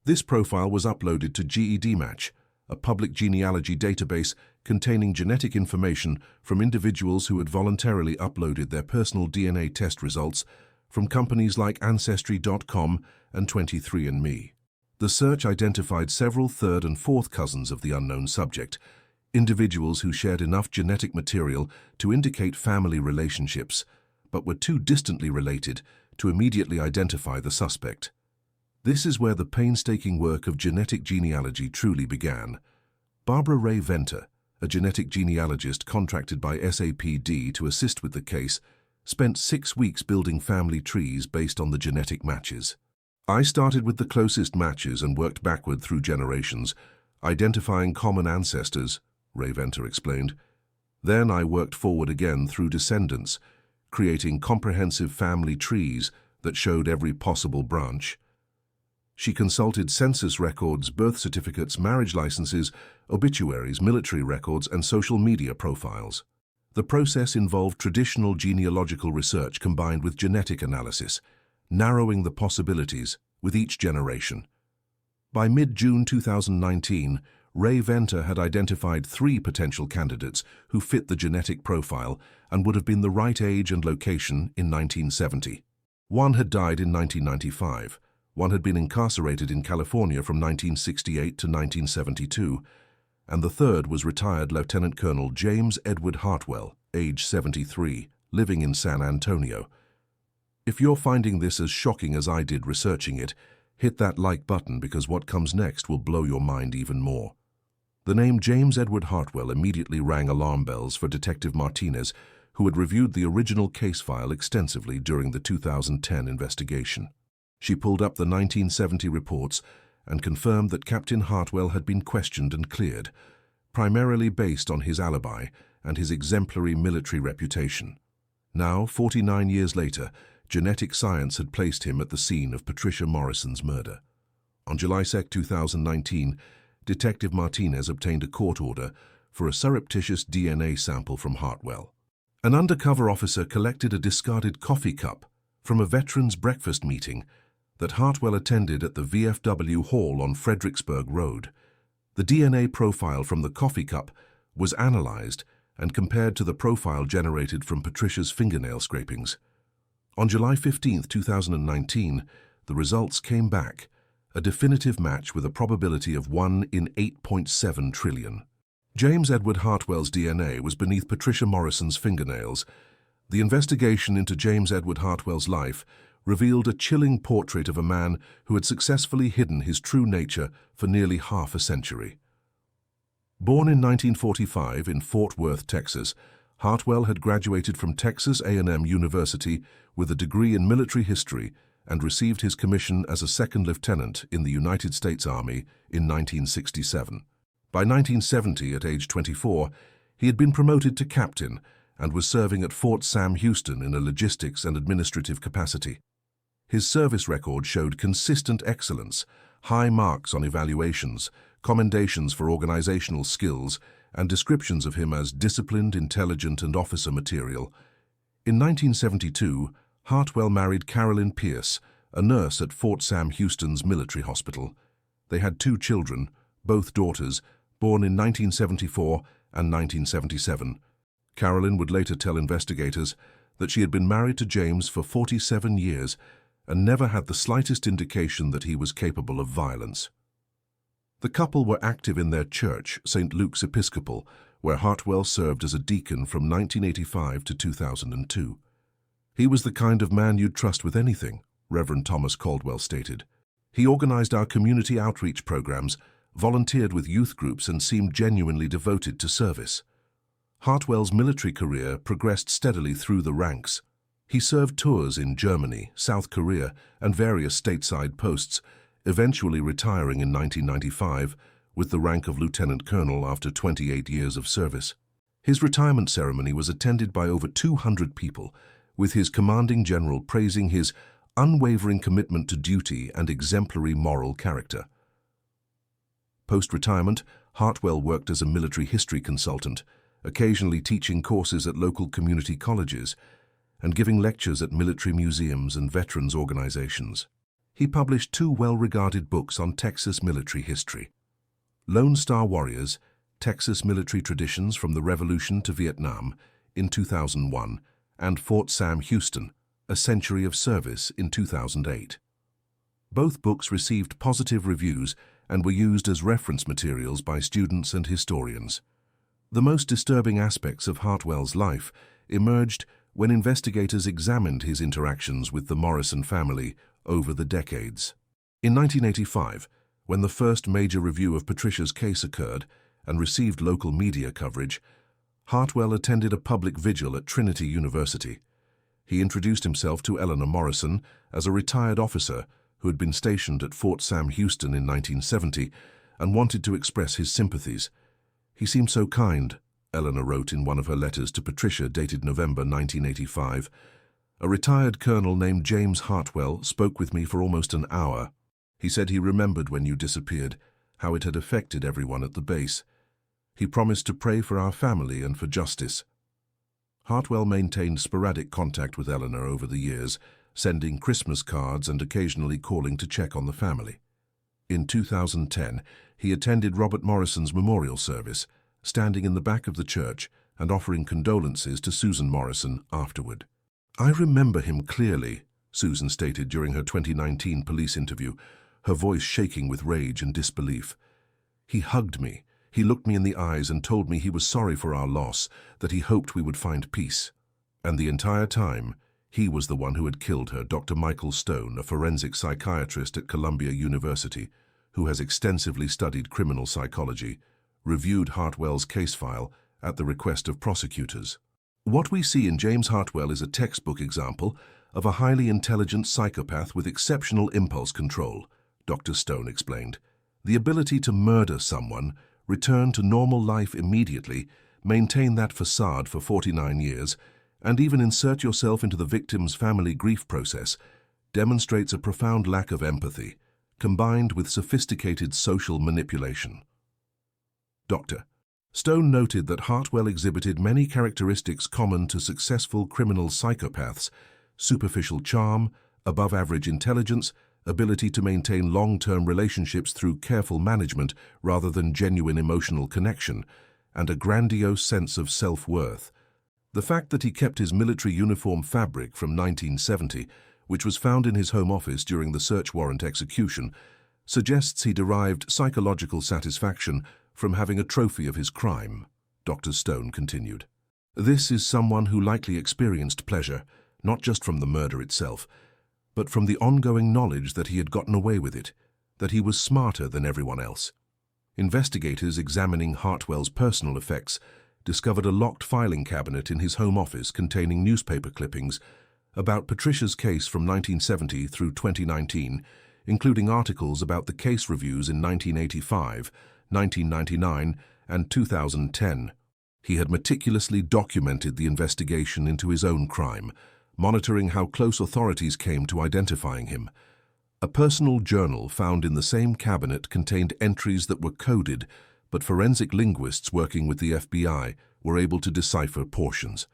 This profile was uploaded to GEDmatch, a public genealogy database containing genetic information from individuals who had voluntarily uploaded their personal DNA test results from companies like Ancestry.com and 23andMe. The search identified several third and fourth cousins of the unknown subject, individuals who shared enough genetic material to indicate family relationships, but were too distantly related to immediately identify the suspect. This is where the painstaking work of genetic genealogy truly began. Barbara Ray Venter, a genetic genealogist contracted by SAPD to assist with the case, spent 6 weeks building family trees based on the genetic matches. I started with the closest matches and worked backward through generations, identifying common ancestors, Ray Venter explained. Then I worked forward again through descendants, creating comprehensive family trees that showed every possible branch. She consulted census records, birth certificates, marriage licenses, obituaries, military records, and social media profiles. The process involved traditional genealogical research combined with genetic analysis, narrowing the possibilities with each generation. By mid-June 2019, Ray Venter had identified 3 potential candidates who fit the genetic profile and would have been the right age and location in 1970. One had died in 1995. One had been incarcerated in California from 1968 to 1972, and the third was retired Lieutenant Colonel James Edward Hartwell, age 73, living in San Antonio. If you're finding this as shocking as I did researching it, hit that like button because what comes next will blow your mind even more. The name James Edward Hartwell immediately rang alarm bells for Detective Martinez, who had reviewed the original case file extensively during the 2010 investigation. She pulled up the 1970 reports and confirmed that Captain Hartwell had been questioned and cleared, primarily based on his alibi and his exemplary military reputation. Now, 49 years later, genetic science had placed him at the scene of Patricia Morrison's murder. On July 2, 2019, Detective Martinez obtained a court order for a surreptitious DNA sample from Hartwell. An undercover officer collected a discarded coffee cup from a veterans' breakfast meeting that Hartwell attended at the VFW Hall on Fredericksburg Road. The DNA profile from the coffee cup was analyzed and compared to the profile generated from Patricia's fingernail scrapings. On July 15, 2019, the results came back, a definitive match with a probability of 1 in 8.7 trillion. James Edward Hartwell's DNA was beneath Patricia Morrison's fingernails. The investigation into James Edward Hartwell's life revealed a chilling portrait of a man who had successfully hidden his true nature for nearly half a century. Born in 1945 in Fort Worth, Texas, Hartwell had graduated from Texas A&M University with a degree in military history and received his commission as a second lieutenant in the United States Army in 1967. By 1970, at age 24, he had been promoted to captain and was serving at Fort Sam Houston in a logistics and administrative capacity. His service record showed consistent excellence, high marks on evaluations, commendations for organizational skills, and descriptions of him as disciplined, intelligent, and officer material. In 1972, Hartwell married Carolyn Pierce, a nurse at Fort Sam Houston's military hospital. They had 2 children, both daughters, born in 1974 and 1977. Carolyn would later tell investigators that she had been married to James for 47 years and never had the slightest indication that he was capable of violence. The couple were active in their church, St. Luke's Episcopal, where Hartwell served as a deacon from 1985 to 2002. He was the kind of man you'd trust with anything, Reverend Thomas Caldwell stated. He organized our community outreach programs, volunteered with youth groups, and seemed genuinely devoted to service. Hartwell's military career progressed steadily through the ranks. He served tours in Germany, South Korea, and various stateside posts, eventually retiring in 1995 with the rank of lieutenant colonel after 28 years of service. His retirement ceremony was attended by over 200 people, with his commanding general praising his unwavering commitment to duty and exemplary moral character. Post-retirement, Hartwell worked as a military history consultant, occasionally teaching courses at local community colleges and giving lectures at military museums and veterans organizations. He published 2 well-regarded books on Texas military history: Lone Star Warriors, Texas Military Traditions from the Revolution to Vietnam in 2001, and Fort Sam Houston, A Century of Service in 2008. Both books received positive reviews and were used as reference materials by students and historians. The most disturbing aspects of Hartwell's life emerged when investigators examined his interactions with the Morrison family over the decades. In 1985, when the first major review of Patricia's case occurred and received local media coverage, Hartwell attended a public vigil at Trinity University. He introduced himself to Eleanor Morrison as a retired officer who had been stationed at Fort Sam Houston in 1970 and wanted to express his sympathies. "He seemed so kind," Eleanor wrote in one of her letters to Patricia dated November 1985. "A retired colonel named James Hartwell spoke with me for almost an hour. He said he remembered when you disappeared, how it had affected everyone at the base. He promised to pray for our family and for justice." Hartwell maintained sporadic contact with Eleanor over the years, sending Christmas cards and occasionally calling to check on the family. In 2010, he attended Robert Morrison's memorial service, standing in the back of the church and offering condolences to Susan Morrison afterward. "I remember him clearly," Susan stated during her 2019 police interview, her voice shaking with rage and disbelief. "He hugged me. He looked me in the eyes and told me he was sorry for our loss, that he hoped we would find peace. And the entire time, he was the one who had killed her." Dr. Michael Stone, a forensic psychiatrist at Columbia University, who has extensively studied criminal psychology, reviewed Hartwell's case file at the request of prosecutors. "What we see in James Hartwell is a textbook example of a highly intelligent psychopath with exceptional impulse control," Dr. Stone explained. "The ability to murder someone, return to normal life immediately, maintain that facade for 49 years, and even insert yourself into the victim's family grief process demonstrates a profound lack of empathy, combined with sophisticated social manipulation." Dr. Stone noted that Hartwell exhibited many characteristics common to successful criminal psychopaths: superficial charm, above-average intelligence, ability to maintain long-term relationships through careful management rather than genuine emotional connection, and a grandiose sense of self-worth. The fact that he kept his military uniform fabric from 1970, which was found in his home office during the search warrant execution, suggests he derived psychological satisfaction from having a trophy of his crime, Dr. Stone continued. This is someone who likely experienced pleasure, not just from the murder itself, but from the ongoing knowledge that he had gotten away with it, that he was smarter than everyone else. Investigators examining Hartwell's personal effects discovered a locked filing cabinet in his home office containing newspaper clippings about Patricia's case from 1970 through 2019, including articles about the case reviews in 1985, 1999, and 2010. He had meticulously documented the investigation into his own crime, monitoring how close authorities came to identifying him. A personal journal found in the same cabinet contained entries that were coded, but forensic linguists working with the FBI were able to decipher portions.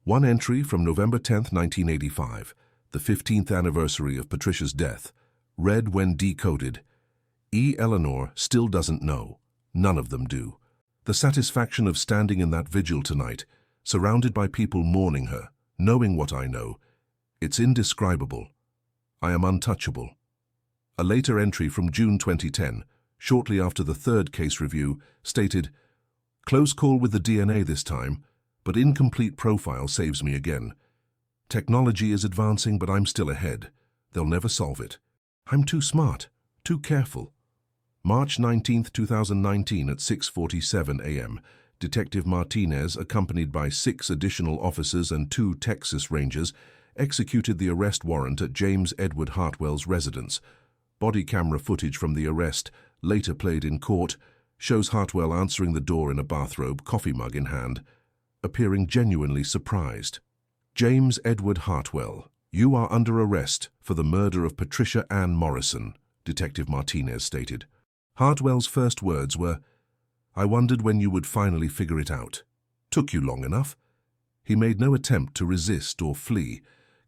One entry from November 10, 1985, the 15th anniversary of Patricia's death, read when decoded, "E. Eleanor still doesn't know. None of them do. The satisfaction of standing in that vigil tonight, surrounded by people mourning her, knowing what I know, it's indescribable. I am untouchable." A later entry from June 2010, shortly after the third case review, stated, "Close call with the DNA this time, but incomplete profile saves me again. Technology is advancing, but I'm still ahead. They'll never solve it. I'm too smart, too careful." March 19, 2019 at 6:47 a.m., Detective Martinez, accompanied by 6 additional officers and 2 Texas Rangers, executed the arrest warrant at James Edward Hartwell's residence. Body camera footage from the arrest, later played in court, shows Hartwell answering the door in a bathrobe, coffee mug in hand, appearing genuinely surprised. "James Edward Hartwell, you are under arrest for the murder of Patricia Ann Morrison," Detective Martinez stated. Hartwell's first words were, "I wondered when you would finally figure it out. Took you long enough?" He made no attempt to resist or flee,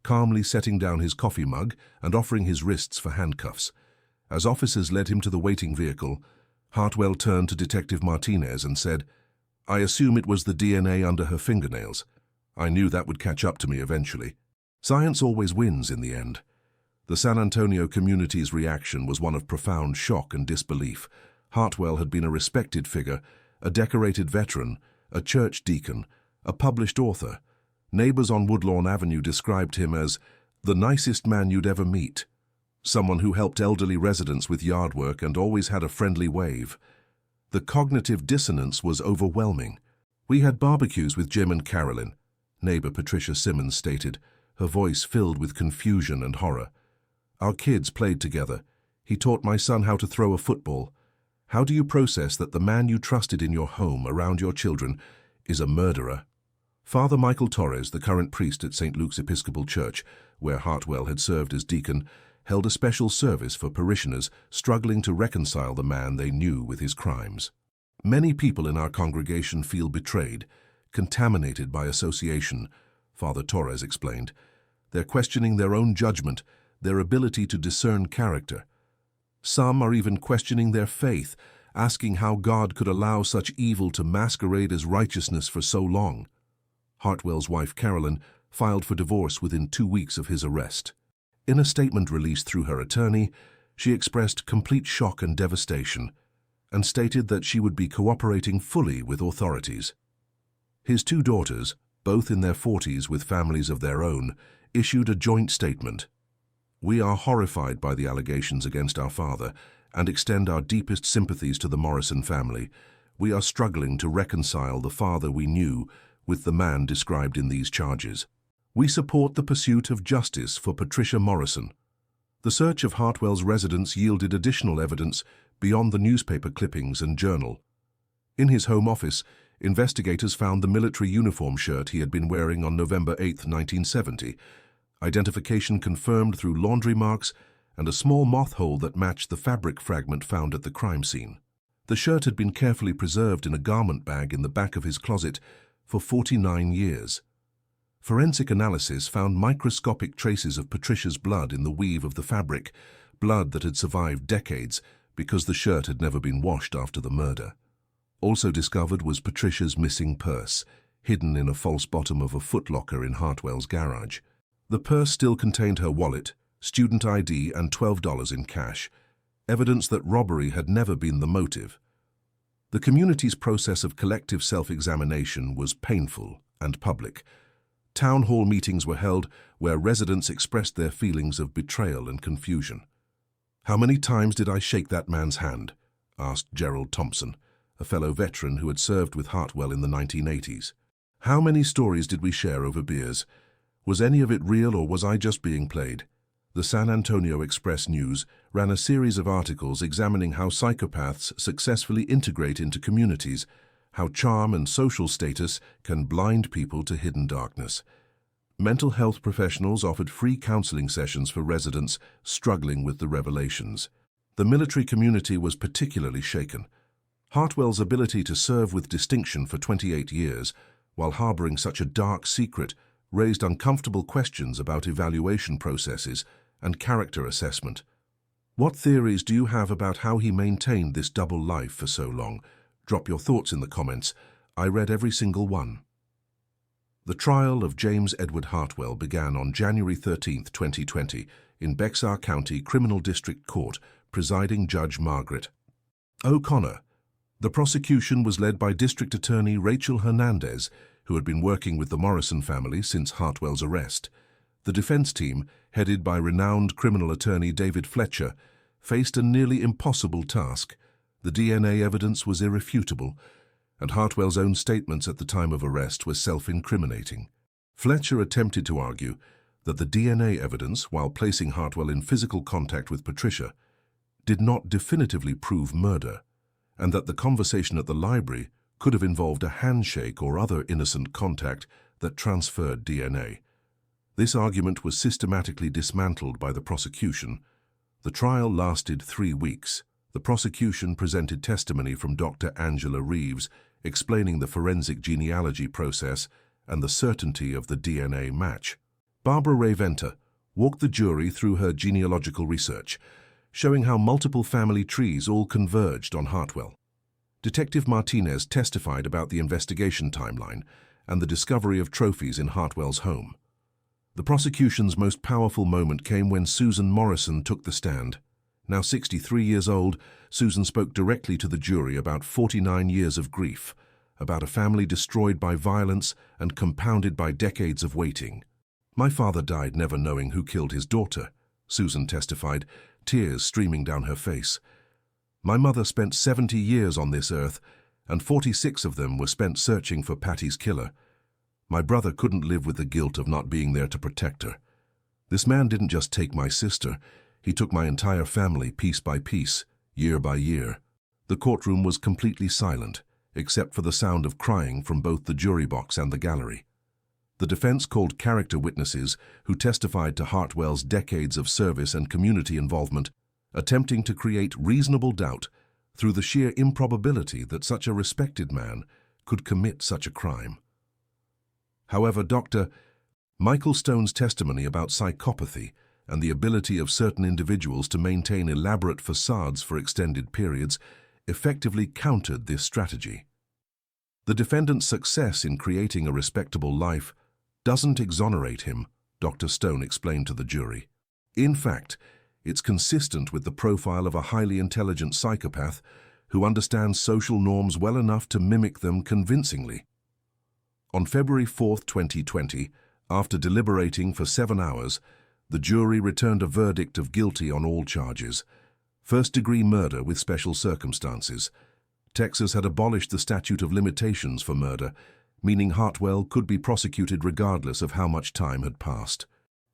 calmly setting down his coffee mug and offering his wrists for handcuffs. As officers led him to the waiting vehicle, Hartwell turned to Detective Martinez and said, "I assume it was the DNA under her fingernails. I knew that would catch up to me eventually. Science always wins in the end." The San Antonio community's reaction was one of profound shock and disbelief. Hartwell had been a respected figure, a decorated veteran, a church deacon, a published author. Neighbors on Woodlawn Avenue described him as the nicest man you'd ever meet, someone who helped elderly residents with yard work and always had a friendly wave. The cognitive dissonance was overwhelming. "We had barbecues with Jim and Carolyn," neighbor Patricia Simmons stated, her voice filled with confusion and horror. "Our kids played together. He taught my son how to throw a football. How do you process that the man you trusted in your home around your children is a murderer?" Father Michael Torres, the current priest at St. Luke's Episcopal Church, where Hartwell had served as deacon, held a special service for parishioners struggling to reconcile the man they knew with his crimes. "Many people in our congregation feel betrayed, contaminated by association," Father Torres explained. "They're questioning their own judgment, their ability to discern character. Some are even questioning their faith, asking how God could allow such evil to masquerade as righteousness for so long." Hartwell's wife, Carolyn, filed for divorce within 2 weeks of his arrest. In a statement released through her attorney, she expressed complete shock and devastation and stated that she would be cooperating fully with authorities. His 2 daughters, both in their 40s with families of their own, issued a joint statement. "We are horrified by the allegations against our father and extend our deepest sympathies to the Morrison family. We are struggling to reconcile the father we knew with the man described in these charges. We support the pursuit of justice for Patricia Morrison." The search of Hartwell's residence yielded additional evidence beyond the newspaper clippings and journal. In his home office, investigators found the military uniform shirt he had been wearing on November 8, 1970, identification confirmed through laundry marks and a small moth hole that matched the fabric fragment found at the crime scene. The shirt had been carefully preserved in a garment bag in the back of his closet for 49 years. Forensic analysis found microscopic traces of Patricia's blood in the weave of the fabric, blood that had survived decades because the shirt had never been washed after the murder. Also discovered was Patricia's missing purse, hidden in a false bottom of a footlocker in Hartwell's garage. The purse still contained her wallet, student ID, and $12 in cash, evidence that robbery had never been the motive. The community's process of collective self-examination was painful and public. Town hall meetings were held where residents expressed their feelings of betrayal and confusion. "How many times did I shake that man's hand?" asked Gerald Thompson, a fellow veteran who had served with Hartwell in the 1980s. "How many stories did we share over beers? Was any of it real or was I just being played?" The San Antonio Express-News ran a series of articles examining how psychopaths successfully integrate into communities, how charm and social status can blind people to hidden darkness. Mental health professionals offered free counseling sessions for residents struggling with the revelations. The military community was particularly shaken. Hartwell's ability to serve with distinction for 28 years, while harboring such a dark secret, raised uncomfortable questions about evaluation processes and character assessment. What theories do you have about how he maintained this double life for so long? Drop your thoughts in the comments. I read every single one. The trial of James Edward Hartwell began on January 13, 2020, in Bexar County Criminal District Court, presiding Judge Margaret O'Connor. The prosecution was led by District Attorney Rachel Hernandez, who had been working with the Morrison family since Hartwell's arrest. The defense team, headed by renowned criminal attorney David Fletcher, faced a nearly impossible task. The DNA evidence was irrefutable, and Hartwell's own statements at the time of arrest were self-incriminating. Fletcher attempted to argue that the DNA evidence, while placing Hartwell in physical contact with Patricia, did not definitively prove murder, and that the conversation at the library could have involved a handshake or other innocent contact that transferred DNA. This argument was systematically dismantled by the prosecution. The trial lasted 3 weeks. The prosecution presented testimony from Dr. Angela Reeves, explaining the forensic genealogy process and the certainty of the DNA match. Barbara Ray Venter walked the jury through her genealogical research, showing how multiple family trees all converged on Hartwell. Detective Martinez testified about the investigation timeline and the discovery of trophies in Hartwell's home. The prosecution's most powerful moment came when Susan Morrison took the stand. Now 63 years old, Susan spoke directly to the jury about 49 years of grief, about a family destroyed by violence and compounded by decades of waiting. "My father died never knowing who killed his daughter," Susan testified, tears streaming down her face. "My mother spent 70 years on this earth, and 46 of them were spent searching for Patty's killer. My brother couldn't live with the guilt of not being there to protect her. This man didn't just take my sister, he took my entire family piece by piece, year by year." The courtroom was completely silent, except for the sound of crying from both the jury box and the gallery. The defense called character witnesses who testified to Hartwell's decades of service and community involvement, attempting to create reasonable doubt through the sheer improbability that such a respected man could commit such a crime. However, Dr. Michael Stone's testimony about psychopathy and the ability of certain individuals to maintain elaborate facades for extended periods effectively countered this strategy. The defendant's success in creating a respectable life doesn't exonerate him, Dr. Stone explained to the jury. In fact, it's consistent with the profile of a highly intelligent psychopath who understands social norms well enough to mimic them convincingly. On February 4, 2020, after deliberating for 7 hours, the jury returned a verdict of guilty on all charges. First-degree murder with special circumstances. Texas had abolished the statute of limitations for murder, meaning Hartwell could be prosecuted regardless of how much time had passed.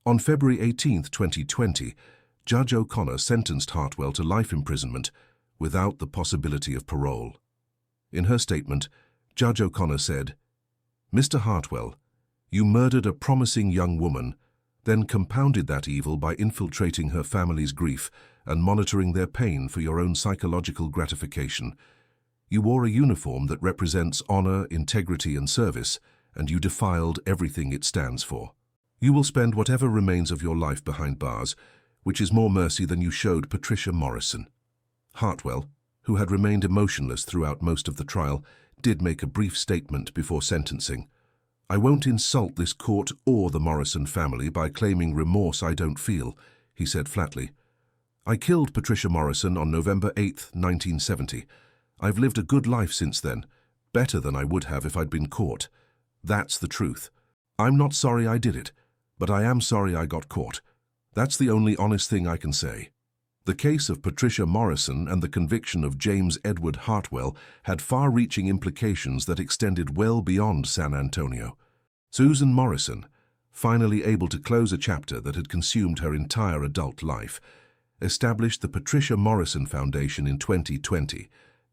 On February 18, 2020, Judge O'Connor sentenced Hartwell to life imprisonment without the possibility of parole. In her statement, Judge O'Connor said, "Mr. Hartwell, you murdered a promising young woman, then compounded that evil by infiltrating her family's grief and monitoring their pain for your own psychological gratification. You wore a uniform that represents honor, integrity, and service, and you defiled everything it stands for. You will spend whatever remains of your life behind bars, which is more mercy than you showed Patricia Morrison." Hartwell, who had remained emotionless throughout most of the trial, did make a brief statement before sentencing. "I won't insult this court or the Morrison family by claiming remorse I don't feel," he said flatly. "I killed Patricia Morrison on November 8, 1970. I've lived a good life since then, better than I would have if I'd been caught. That's the truth. I'm not sorry I did it, but I am sorry I got caught. That's the only honest thing I can say." The case of Patricia Morrison and the conviction of James Edward Hartwell had far-reaching implications that extended well beyond San Antonio. Susan Morrison, finally able to close a chapter that had consumed her entire adult life, established the Patricia Morrison Foundation in 2020,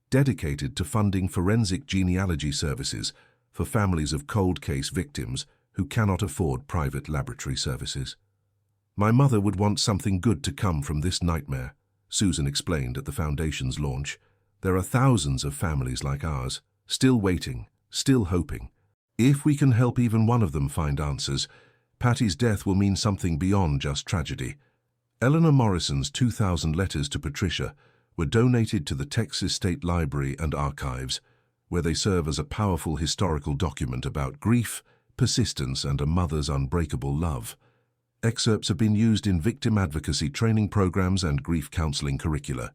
dedicated to funding forensic genealogy services for families of cold case victims who cannot afford private laboratory services. "My mother would want something good to come from this nightmare," Susan explained at the Foundation's launch. "There are thousands of families like ours, still waiting, still hoping. If we can help even one of them find answers, Patty's death will mean something beyond just tragedy." Eleanor Morrison's 2,000 letters to Patricia were donated to the Texas State Library and Archives, where they serve as a powerful historical document about grief, persistence, and a mother's unbreakable love. Excerpts have been used in victim advocacy training programs and grief counseling curricula.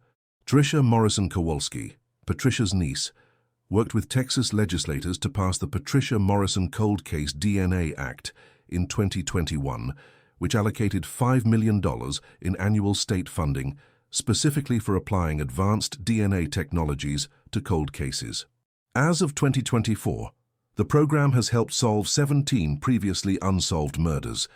Tricia Morrison Kowalski, Patricia's niece, worked with Texas legislators to pass the Patricia Morrison Cold Case DNA Act in 2021, which allocated $5 million in annual state funding specifically for applying advanced DNA technologies to cold cases. As of 2024, the program has helped solve 17 previously unsolved murders.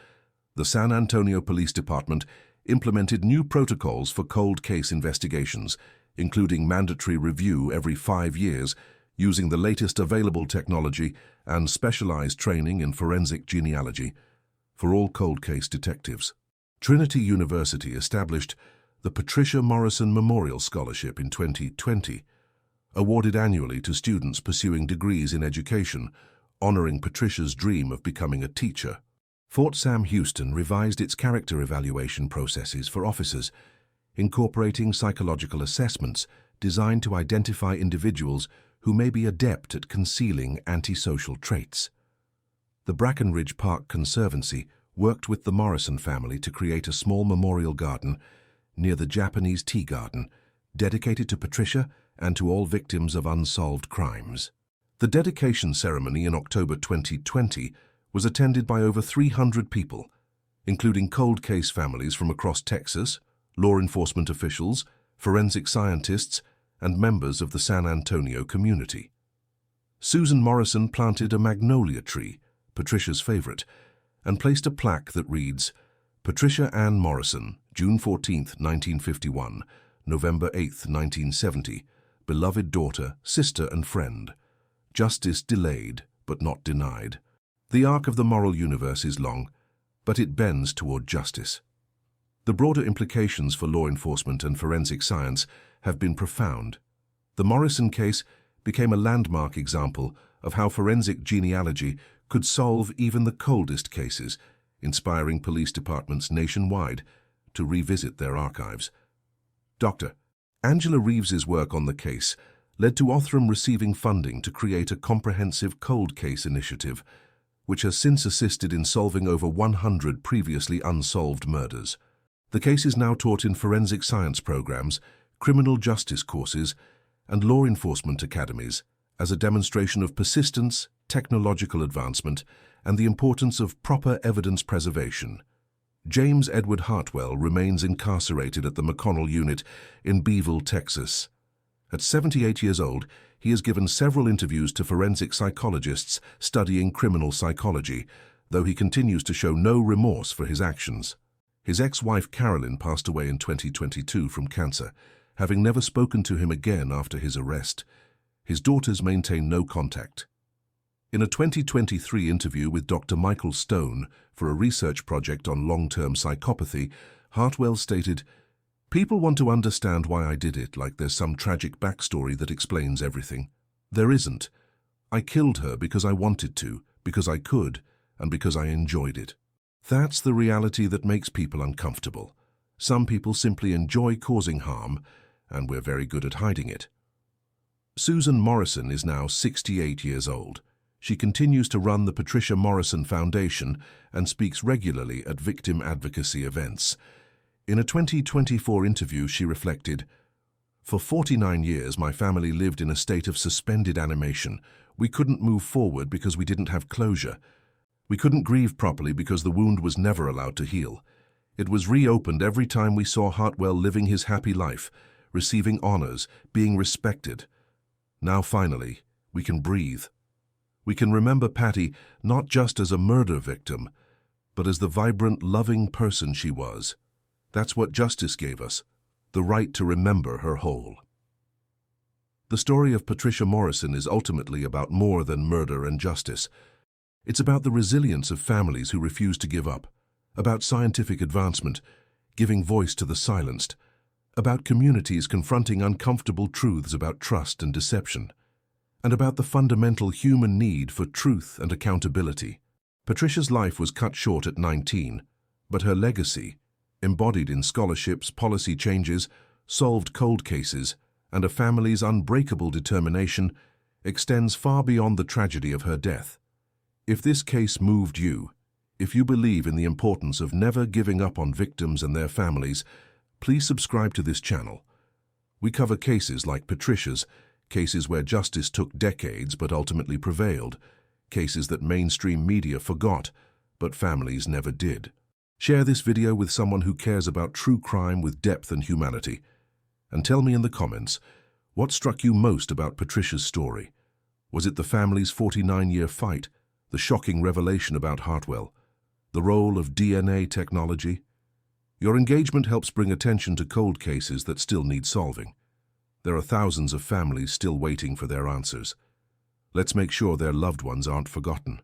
The San Antonio Police Department implemented new protocols for cold case investigations, including mandatory review every 5 years, using the latest available technology and specialized training in forensic genealogy for all cold case detectives. Trinity University established the Patricia Morrison Memorial Scholarship in 2020, awarded annually to students pursuing degrees in education, honoring Patricia's dream of becoming a teacher. Fort Sam Houston revised its character evaluation processes for officers, incorporating psychological assessments designed to identify individuals who may be adept at concealing antisocial traits. The Brackenridge Park Conservancy worked with the Morrison family to create a small memorial garden near the Japanese Tea Garden, dedicated to Patricia and to all victims of unsolved crimes. The dedication ceremony in October 2020 was attended by over 300 people, including cold case families from across Texas, law enforcement officials, forensic scientists, and members of the San Antonio community. Susan Morrison planted a magnolia tree, Patricia's favorite, and placed a plaque that reads, "Patricia Ann Morrison, June 14, 1951, November 8, 1970, beloved daughter, sister, and friend. Justice delayed, but not denied." The arc of the moral universe is long, but it bends toward justice. The broader implications for law enforcement and forensic science have been profound. The Morrison case became a landmark example of how forensic genealogy could solve even the coldest cases, inspiring police departments nationwide to revisit their archives. Dr. Angela Reeves's work on the case led to Othram receiving funding to create a comprehensive cold case initiative, which has since assisted in solving over 100 previously unsolved murders. The case is now taught in forensic science programs, criminal justice courses, and law enforcement academies as a demonstration of persistence, technological advancement, and the importance of proper evidence preservation. James Edward Hartwell remains incarcerated at the McConnell Unit in Beeville, Texas. At 78 years old, he has given several interviews to forensic psychologists studying criminal psychology, though he continues to show no remorse for his actions. His ex-wife Carolyn passed away in 2022 from cancer, having never spoken to him again after his arrest. His daughters maintain no contact. In a 2023 interview with Dr. Michael Stone for a research project on long-term psychopathy, Hartwell stated, "People want to understand why I did it, like there's some tragic backstory that explains everything. There isn't. I killed her because I wanted to, because I could, and because I enjoyed it." That's the reality that makes people uncomfortable. Some people simply enjoy causing harm, and we're very good at hiding it. Susan Morrison is now 68 years old. She continues to run the Patricia Morrison Foundation and speaks regularly at victim advocacy events. In a 2024 interview, she reflected, For 49 years, my family lived in a state of suspended animation. We couldn't move forward because we didn't have closure. We couldn't grieve properly because the wound was never allowed to heal. It was reopened every time we saw Hartwell living his happy life, receiving honors, being respected. Now finally, we can breathe. We can remember Patty not just as a murder victim, but as the vibrant, loving person she was. That's what justice gave us, the right to remember her whole. The story of Patricia Morrison is ultimately about more than murder and justice. It's about the resilience of families who refuse to give up, about scientific advancement, giving voice to the silenced, about communities confronting uncomfortable truths about trust and deception, and about the fundamental human need for truth and accountability. Patricia's life was cut short at 19, but her legacy, embodied in scholarships, policy changes, solved cold cases, and a family's unbreakable determination, extends far beyond the tragedy of her death. If this case moved you, if you believe in the importance of never giving up on victims and their families, please subscribe to this channel. We cover cases like Patricia's, cases where justice took decades but ultimately prevailed, cases that mainstream media forgot, but families never did. Share this video with someone who cares about true crime with depth and humanity. And tell me in the comments, what struck you most about Patricia's story? Was it the family's 49-year fight, the shocking revelation about Hartwell, the role of DNA technology? Your engagement helps bring attention to cold cases that still need solving. There are thousands of families still waiting for their answers. Let's make sure their loved ones aren't forgotten.